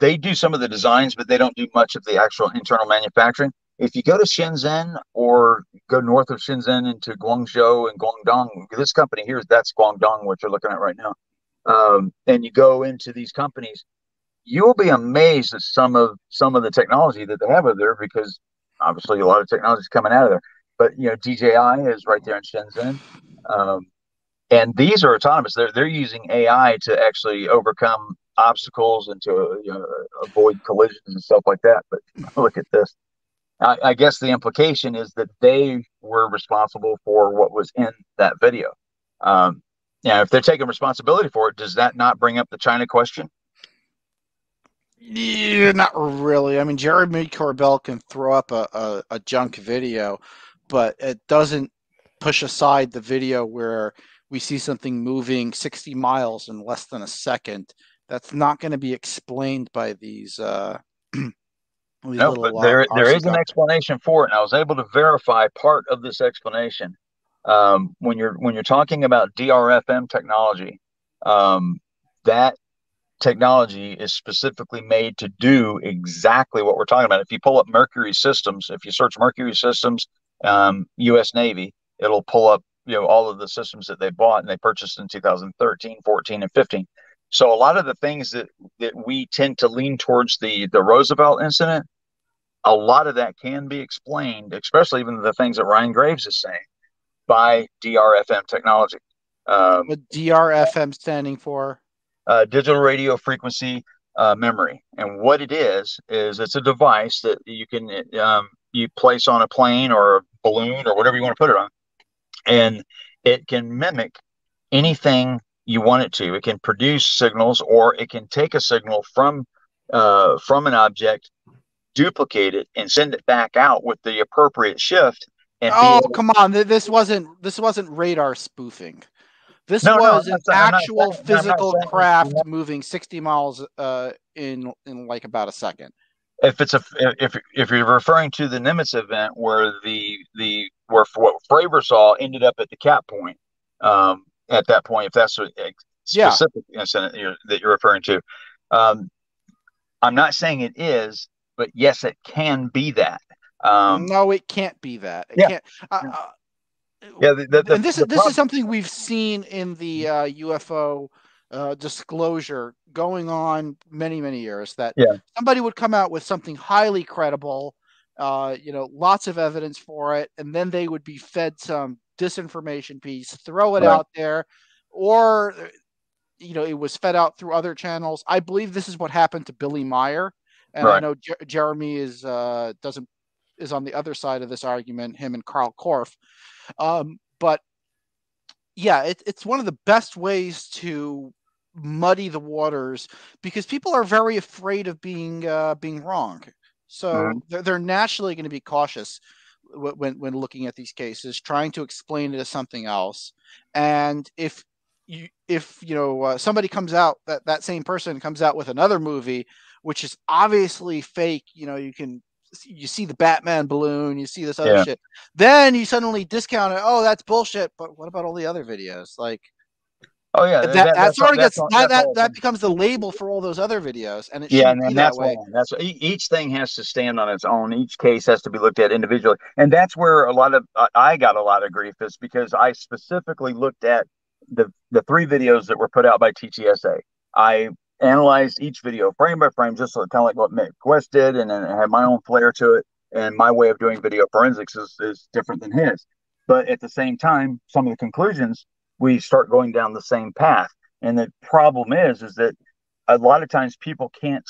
they do some of the designs, but they don't do much of the actual internal manufacturing. If you go to Shenzhen or go north of Shenzhen into Guangzhou and Guangdong, this company here, that's Guangdong, what you're looking at right now. And you go into these companies, you'll be amazed at some of the technology that they have over there, because obviously a lot of technology is coming out of there. But DJI is right there in Shenzhen, and these are autonomous. They're using AI to actually overcome obstacles and to avoid collisions and stuff like that. But look at this. I guess the implication is that they were responsible for what was in that video. If they're taking responsibility for it, does that not bring up the China question? Yeah, not really. I mean, Jeremy Corbell can throw up a junk video, but it doesn't push aside the video where we see something moving 60 miles in less than a second. That's not going to be explained by these. No, but there is an explanation for it, and I was able to verify part of this explanation. When you're talking about DRFM technology, that technology is specifically made to do exactly what we're talking about. If you pull up Mercury Systems, if you search Mercury Systems, U.S. Navy, it'll pull up all of the systems that they bought and they purchased in 2013, 14, and 15. So a lot of the things that we tend to lean towards the Roosevelt incident, a lot of that can be explained, especially even the things that Ryan Graves is saying, by DRFM technology. What DRFM standing for? Digital radio frequency memory. And what it is it's a device that you can you place on a plane or a balloon or whatever you want to put it on, and it can mimic anything you want it to. It can produce signals, or it can take a signal from an object, duplicate it, and send it back out with the appropriate shift. And come on, this wasn't radar spoofing. This was an actual physical craft moving 60 miles in like about a second. If you're referring to the Nimitz event where where what Fravor saw ended up at the cap point, at that point, if that's a specific incident that you're referring to, I'm not saying it is, but yes, it can be that. No, it can't be that. It can't. And this is something we've seen in the UFO disclosure going on many years, that somebody would come out with something highly credible, lots of evidence for it, and then they would be fed some disinformation piece, throw it out there, or it was fed out through other channels. I believe this is what happened to Billy Meyer, and I know Jeremy is on the other side of this argument, him and Carl Korff. But yeah, it's one of the best ways to muddy the waters, because people are very afraid of being wrong. So they're naturally going to be cautious when looking at these cases, trying to explain it as something else. And if somebody comes out, that same person comes out with another movie which is obviously fake, you see the Batman balloon, you see this other shit, then you suddenly discount it. Oh, that's bullshit. But what about all the other videos? Like, oh yeah, that becomes the label for all those other videos, and it shouldn't be that way. That's each thing has to stand on its own. Each case has to be looked at individually, and that's where I got a lot of grief, is because I specifically looked at the 3 videos that were put out by TTSA. I analyzed each video frame by frame, just kind of like what Mick West did, and then I had my own flair to it. And my way of doing video forensics is different than his. But at the same time, some of the conclusions, we start going down the same path. And the problem is that a lot of times people can't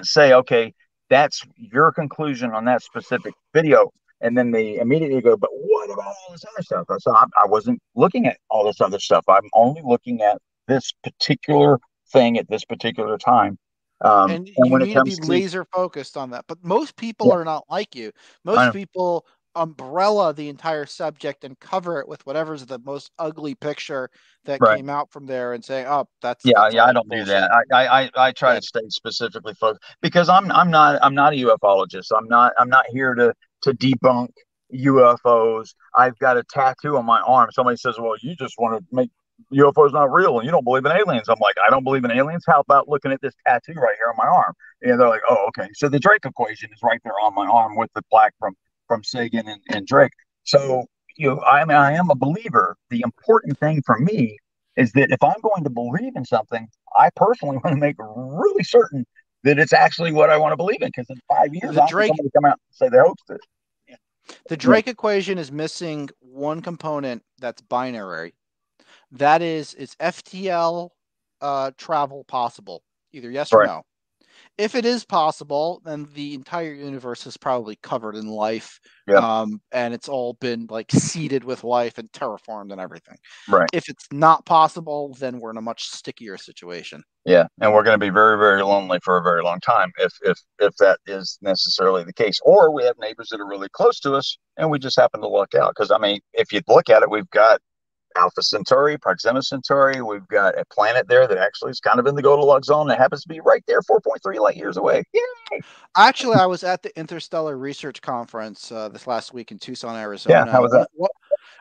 say, okay, that's your conclusion on that specific video. And then they immediately go, but what about all this other stuff? So I wasn't looking at all this other stuff. I'm only looking at this particular thing at this particular time. And you need to be laser focused on that. But most people are not like you. Most people umbrella the entire subject and cover it with whatever's the most ugly picture that came out from there, and say, "Oh, that's I don't do that. I try to stay specifically focused, because I'm not a ufologist. I'm not here to debunk UFOs. I've got a tattoo on my arm. Somebody says, "Well, you just want to make UFO's not real and you don't believe in aliens. I'm like, I don't believe in aliens. How about looking at this tattoo right here on my arm? And they're like, oh, okay. So the Drake equation is right there on my arm with the plaque from Sagan and Drake. So, I mean, I am a believer. The important thing for me is that if I'm going to believe in something, I personally want to make really certain that it's actually what I want to believe in. Because in 5 years, I want somebody to come out and say they hoaxed it. The Drake equation is missing one component that's binary. That is FTL travel possible? Either yes or no. If it is possible, then the entire universe is probably covered in life, and it's all been like seeded with life and terraformed and everything. Right. If it's not possible, then we're in a much stickier situation. Yeah, and we're going to be very, very lonely for a very long time if that is necessarily the case. Or we have neighbors that are really close to us, and we just happen to luck out. Because I mean, if you look at it, we've got Alpha Centauri, Proxima Centauri. We've got a planet there that actually is kind of in the Goldilocks zone that happens to be right there, 4.3 light years away. Yay! Actually, I was at the Interstellar Research Conference this last week in Tucson, Arizona. Yeah, how was that?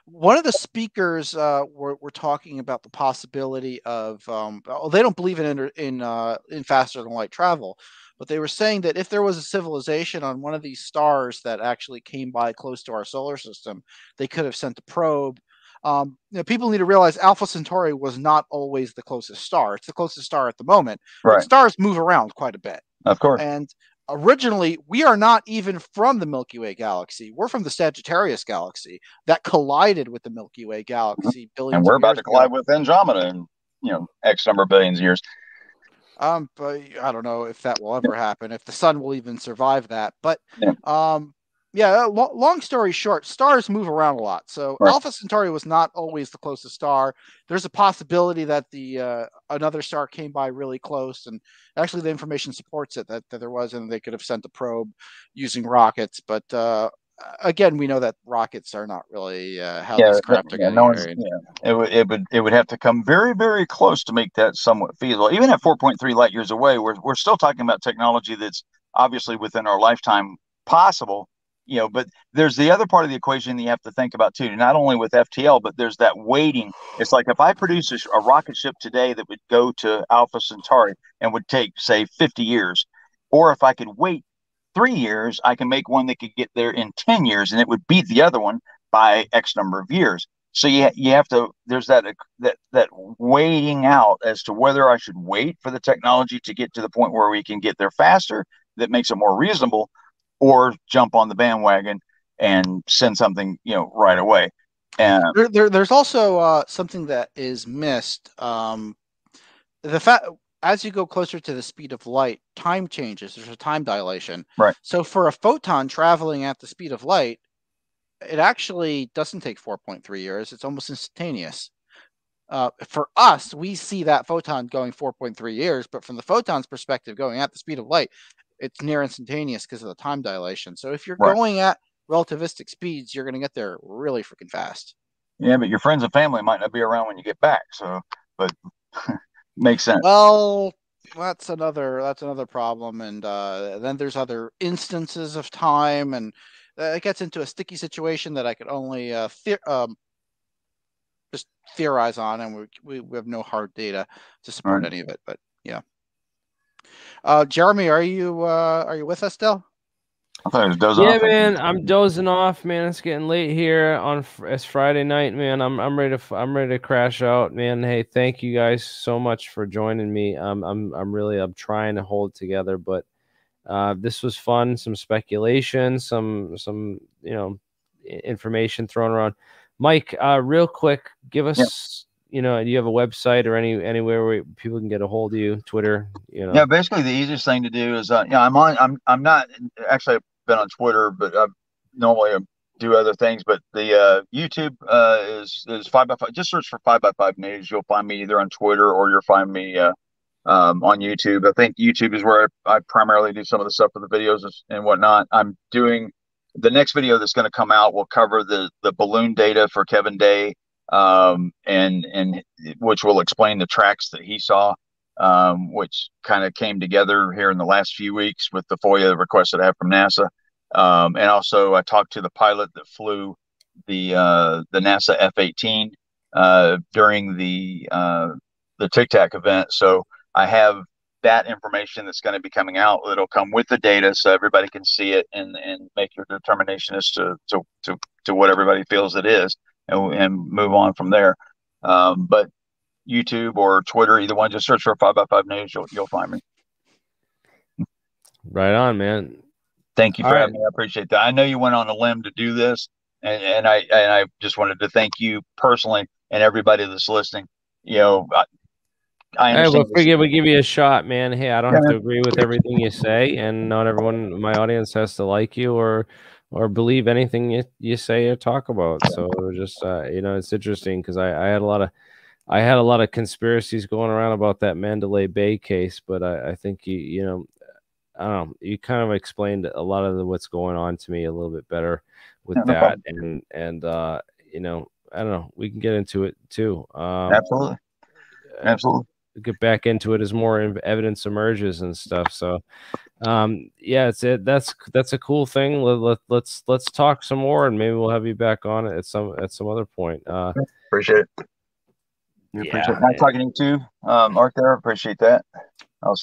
One of the speakers were talking about the possibility of they don't believe in faster than light travel, but they were saying that if there was a civilization on one of these stars that actually came by close to our solar system, they could have sent a probe. People need to realize Alpha Centauri was not always the closest star. It's the closest star at the moment. But stars move around quite a bit. Of course. And originally, we are not even from the Milky Way galaxy. We're from the Sagittarius galaxy that collided with the Milky Way galaxy billions of years ago. And we're about to collide with Andromeda in, X number of billions of years. But I don't know if that will ever happen, if the sun will even survive that. But long story short, stars move around a lot. So Alpha Centauri was not always the closest star. There's a possibility that another star came by really close, and actually the information supports it that there was, and they could have sent a probe using rockets. But again, we know that rockets are not really how these craft are getting. It would have to come very, very close to make that somewhat feasible. Even at 4.3 light years away, we're still talking about technology that's obviously within our lifetime possible. But there's the other part of the equation that you have to think about too, not only with FTL, but there's that waiting. It's like if I produce a rocket ship today that would go to Alpha Centauri and would take, say, 50 years, or if I could wait 3 years, I can make one that could get there in 10 years and it would beat the other one by X number of years. So you have to, there's that waiting out as to whether I should wait for the technology to get to the point where we can get there faster that makes it more reasonable, or jump on the bandwagon and send something, right away. And there's also something that is missed. The fact, as you go closer to the speed of light, time changes. There's a time dilation. Right. So for a photon traveling at the speed of light, it actually doesn't take 4.3 years. It's almost instantaneous. For us, we see that photon going 4.3 years, but from the photon's perspective, going at the speed of light, it's near instantaneous because of the time dilation. So if you're going at relativistic speeds, you're going to get there really freaking fast. Yeah, but your friends and family might not be around when you get back. So, but makes sense. Well, that's another problem. And then there's other instances of time, and it gets into a sticky situation that I could only just theorize on, and we have no hard data to support any of it. But yeah. Jeremy, are you with us still? I thought I was dozing off. Yeah, man, I'm dozing off, man. It's getting late here it's Friday night, man. I'm ready to crash out, man. Hey, thank you guys so much for joining me. I'm trying to hold it together, but this was fun. Some speculation, some information thrown around. Mike, real quick, give us. Do you have a website or anywhere where people can get a hold of you? Twitter, Yeah, basically the easiest thing to do is, I'm not actually, I've been on Twitter, but I normally do other things. But the YouTube is 5x5. Just search for 5x5 News. You'll find me either on Twitter or you'll find me on YouTube. I think YouTube is where I primarily do some of the stuff for the videos and whatnot. I'm doing the next video that's going to come out will cover the balloon data for Kevin Day. And which will explain the tracks that he saw, which kind of came together here in the last few weeks with the FOIA request that I have from NASA. And also I talked to the pilot that flew the NASA F-18 during the Tic Tac event. So I have that information that's going to be coming out. It'll come with the data, so everybody can see it and make your determination as to what everybody feels it is, and move on from there. But YouTube or Twitter, either one, just search for 5x5 News. You'll find me. Right on, man. Thank you for having me. I appreciate that. I know you went on a limb to do this, and I just wanted to thank you personally and everybody that's listening. You know, I understand. Hey, we give you a shot, man. Hey, I don't have to agree with everything you say, and not everyone in my audience has to like you or believe anything you say or talk about. So just you know, it's interesting because I had a lot of conspiracies going around about that Mandalay Bay case, but I think you know, I don't know, you kind of explained a lot of what's going on to me a little bit better with that, and you know, I don't know, we can get into it too. Absolutely. Get back into it as more evidence emerges and stuff. So yeah, that's a cool thing. Let's talk some more, and maybe we'll have you back on it at some other point. Appreciate it. Appreciate nice talking to you too, Mark. There, appreciate that. I'll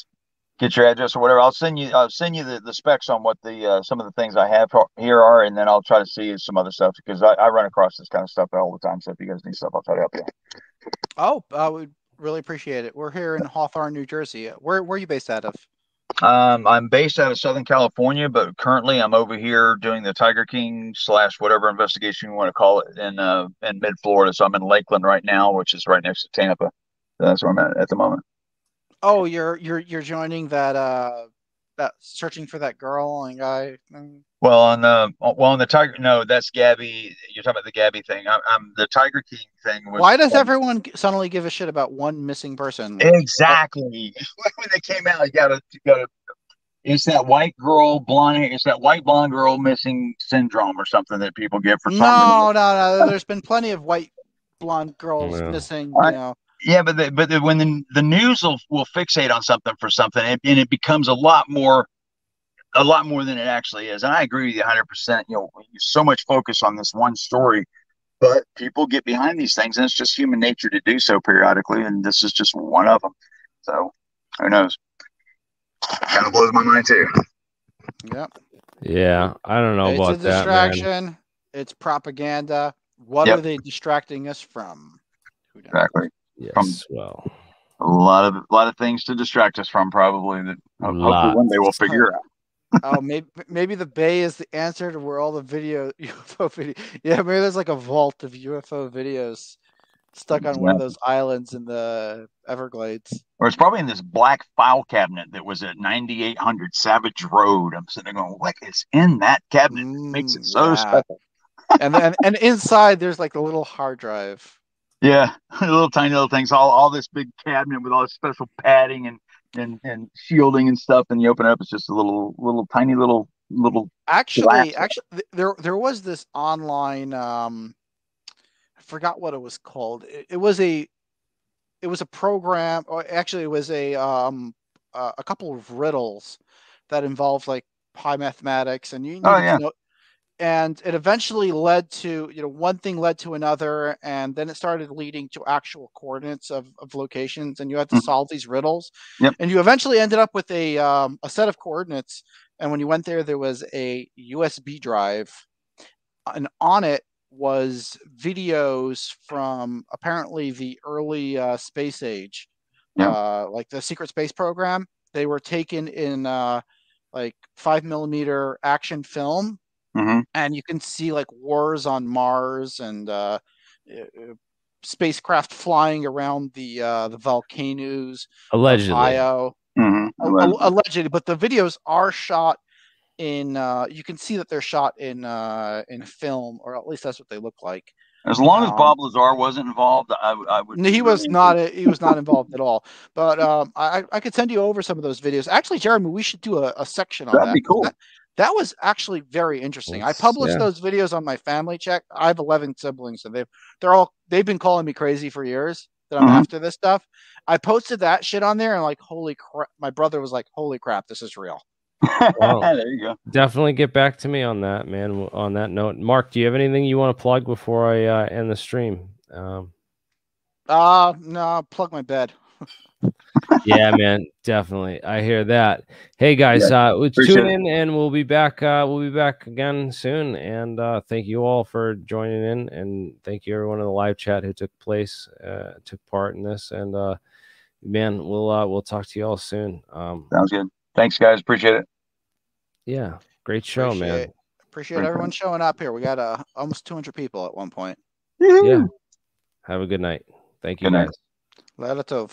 get your address or whatever. I'll send you the specs on what the some of the things I have here are, and then I'll try to see some other stuff because I run across this kind of stuff all the time. So if you guys need stuff, I'll try to help you. Oh, we really appreciate it. We're here in Hawthorne, New Jersey. Where are you based out of? I'm based out of Southern California, but currently I'm over here doing the Tiger King / whatever investigation you want to call it in mid Florida. So I'm in Lakeland right now, which is right next to Tampa. So that's where I'm at the moment. Oh, you're joining that searching for that girl and guy. Well, on the Tiger, no, that's Gabby. You're talking about the Gabby thing. I'm the Tiger King thing. Why does everyone suddenly give a shit about one missing person? Exactly. When they came out, you gotta. It's that white girl, blonde hair. It's that white blonde girl missing syndrome or something that people get for some reason. No. There's been plenty of white blonde girls missing. You know. Yeah, but when the news will fixate on something for something, and it becomes a lot more than it actually is. And I agree with you 100%. You know, so much focus on this one story, but people get behind these things, and it's just human nature to do so periodically. And this is just one of them. So who knows? Kind of blows my mind too. Yep. Yeah, I don't know about that. It's a distraction. Man. It's propaganda. What are they distracting us from? Exactly. Yes. Well, a lot of things to distract us from, probably. That hopefully one day we'll figure out. Oh, maybe the Bay is the answer to where all the UFO video. Yeah, maybe there's like a vault of UFO videos stuck on one of those islands in the Everglades. Or it's probably in this black file cabinet that was at 9800 Savage Road. I'm sitting there going, what is in that cabinet? It makes it so special. and inside there's like a little hard drive. Yeah, little tiny little things. All this big cabinet with all this special padding and shielding and stuff. And you open it up, it's just a little tiny little. Actually, there was this online. I forgot what it was called. It was a program, or actually it was a couple of riddles that involved like pi mathematics, and you needed to know. And it eventually led to, one thing led to another, and then it started leading to actual coordinates of locations, and you had to solve these riddles. Yep. And you eventually ended up with a set of coordinates. And when you went there was a USB drive, and on it was videos from apparently the early space age, like the secret space program. They were taken in like 5mm action film. Mm-hmm. And you can see like wars on Mars and spacecraft flying around the volcanoes. Allegedly. Io. Mm-hmm. Allegedly, but the videos are shot in. You can see that they're shot in film, or at least that's what they look like. As long as Bob Lazar wasn't involved, I would. He was not. He was not involved at all. But I could send you over some of those videos. Actually, Jeremy, we should do a section on that. That'd be cool. That was actually very interesting. I published those videos on my family check. I have 11 siblings, and they've been calling me crazy for years that I'm after this stuff. I posted that shit on there, and like, holy crap! My brother was like, "Holy crap, this is real." Well, there you go. Definitely get back to me on that, man. On that note, Mark, do you have anything you want to plug before I end the stream? No, plug my bed. Yeah, man, definitely. I hear that. Hey guys, let's tune in, and we'll be back. We'll be back again soon. And thank you all for joining in, and thank you everyone in the live chat who took part in this. And man, we'll talk to you all soon. Sounds good. Thanks, guys. Appreciate it. Yeah, great show, man. Appreciate everyone showing up here. We got almost 200 people at one point. Yeah. Have a good night. Thank you, guys. Later.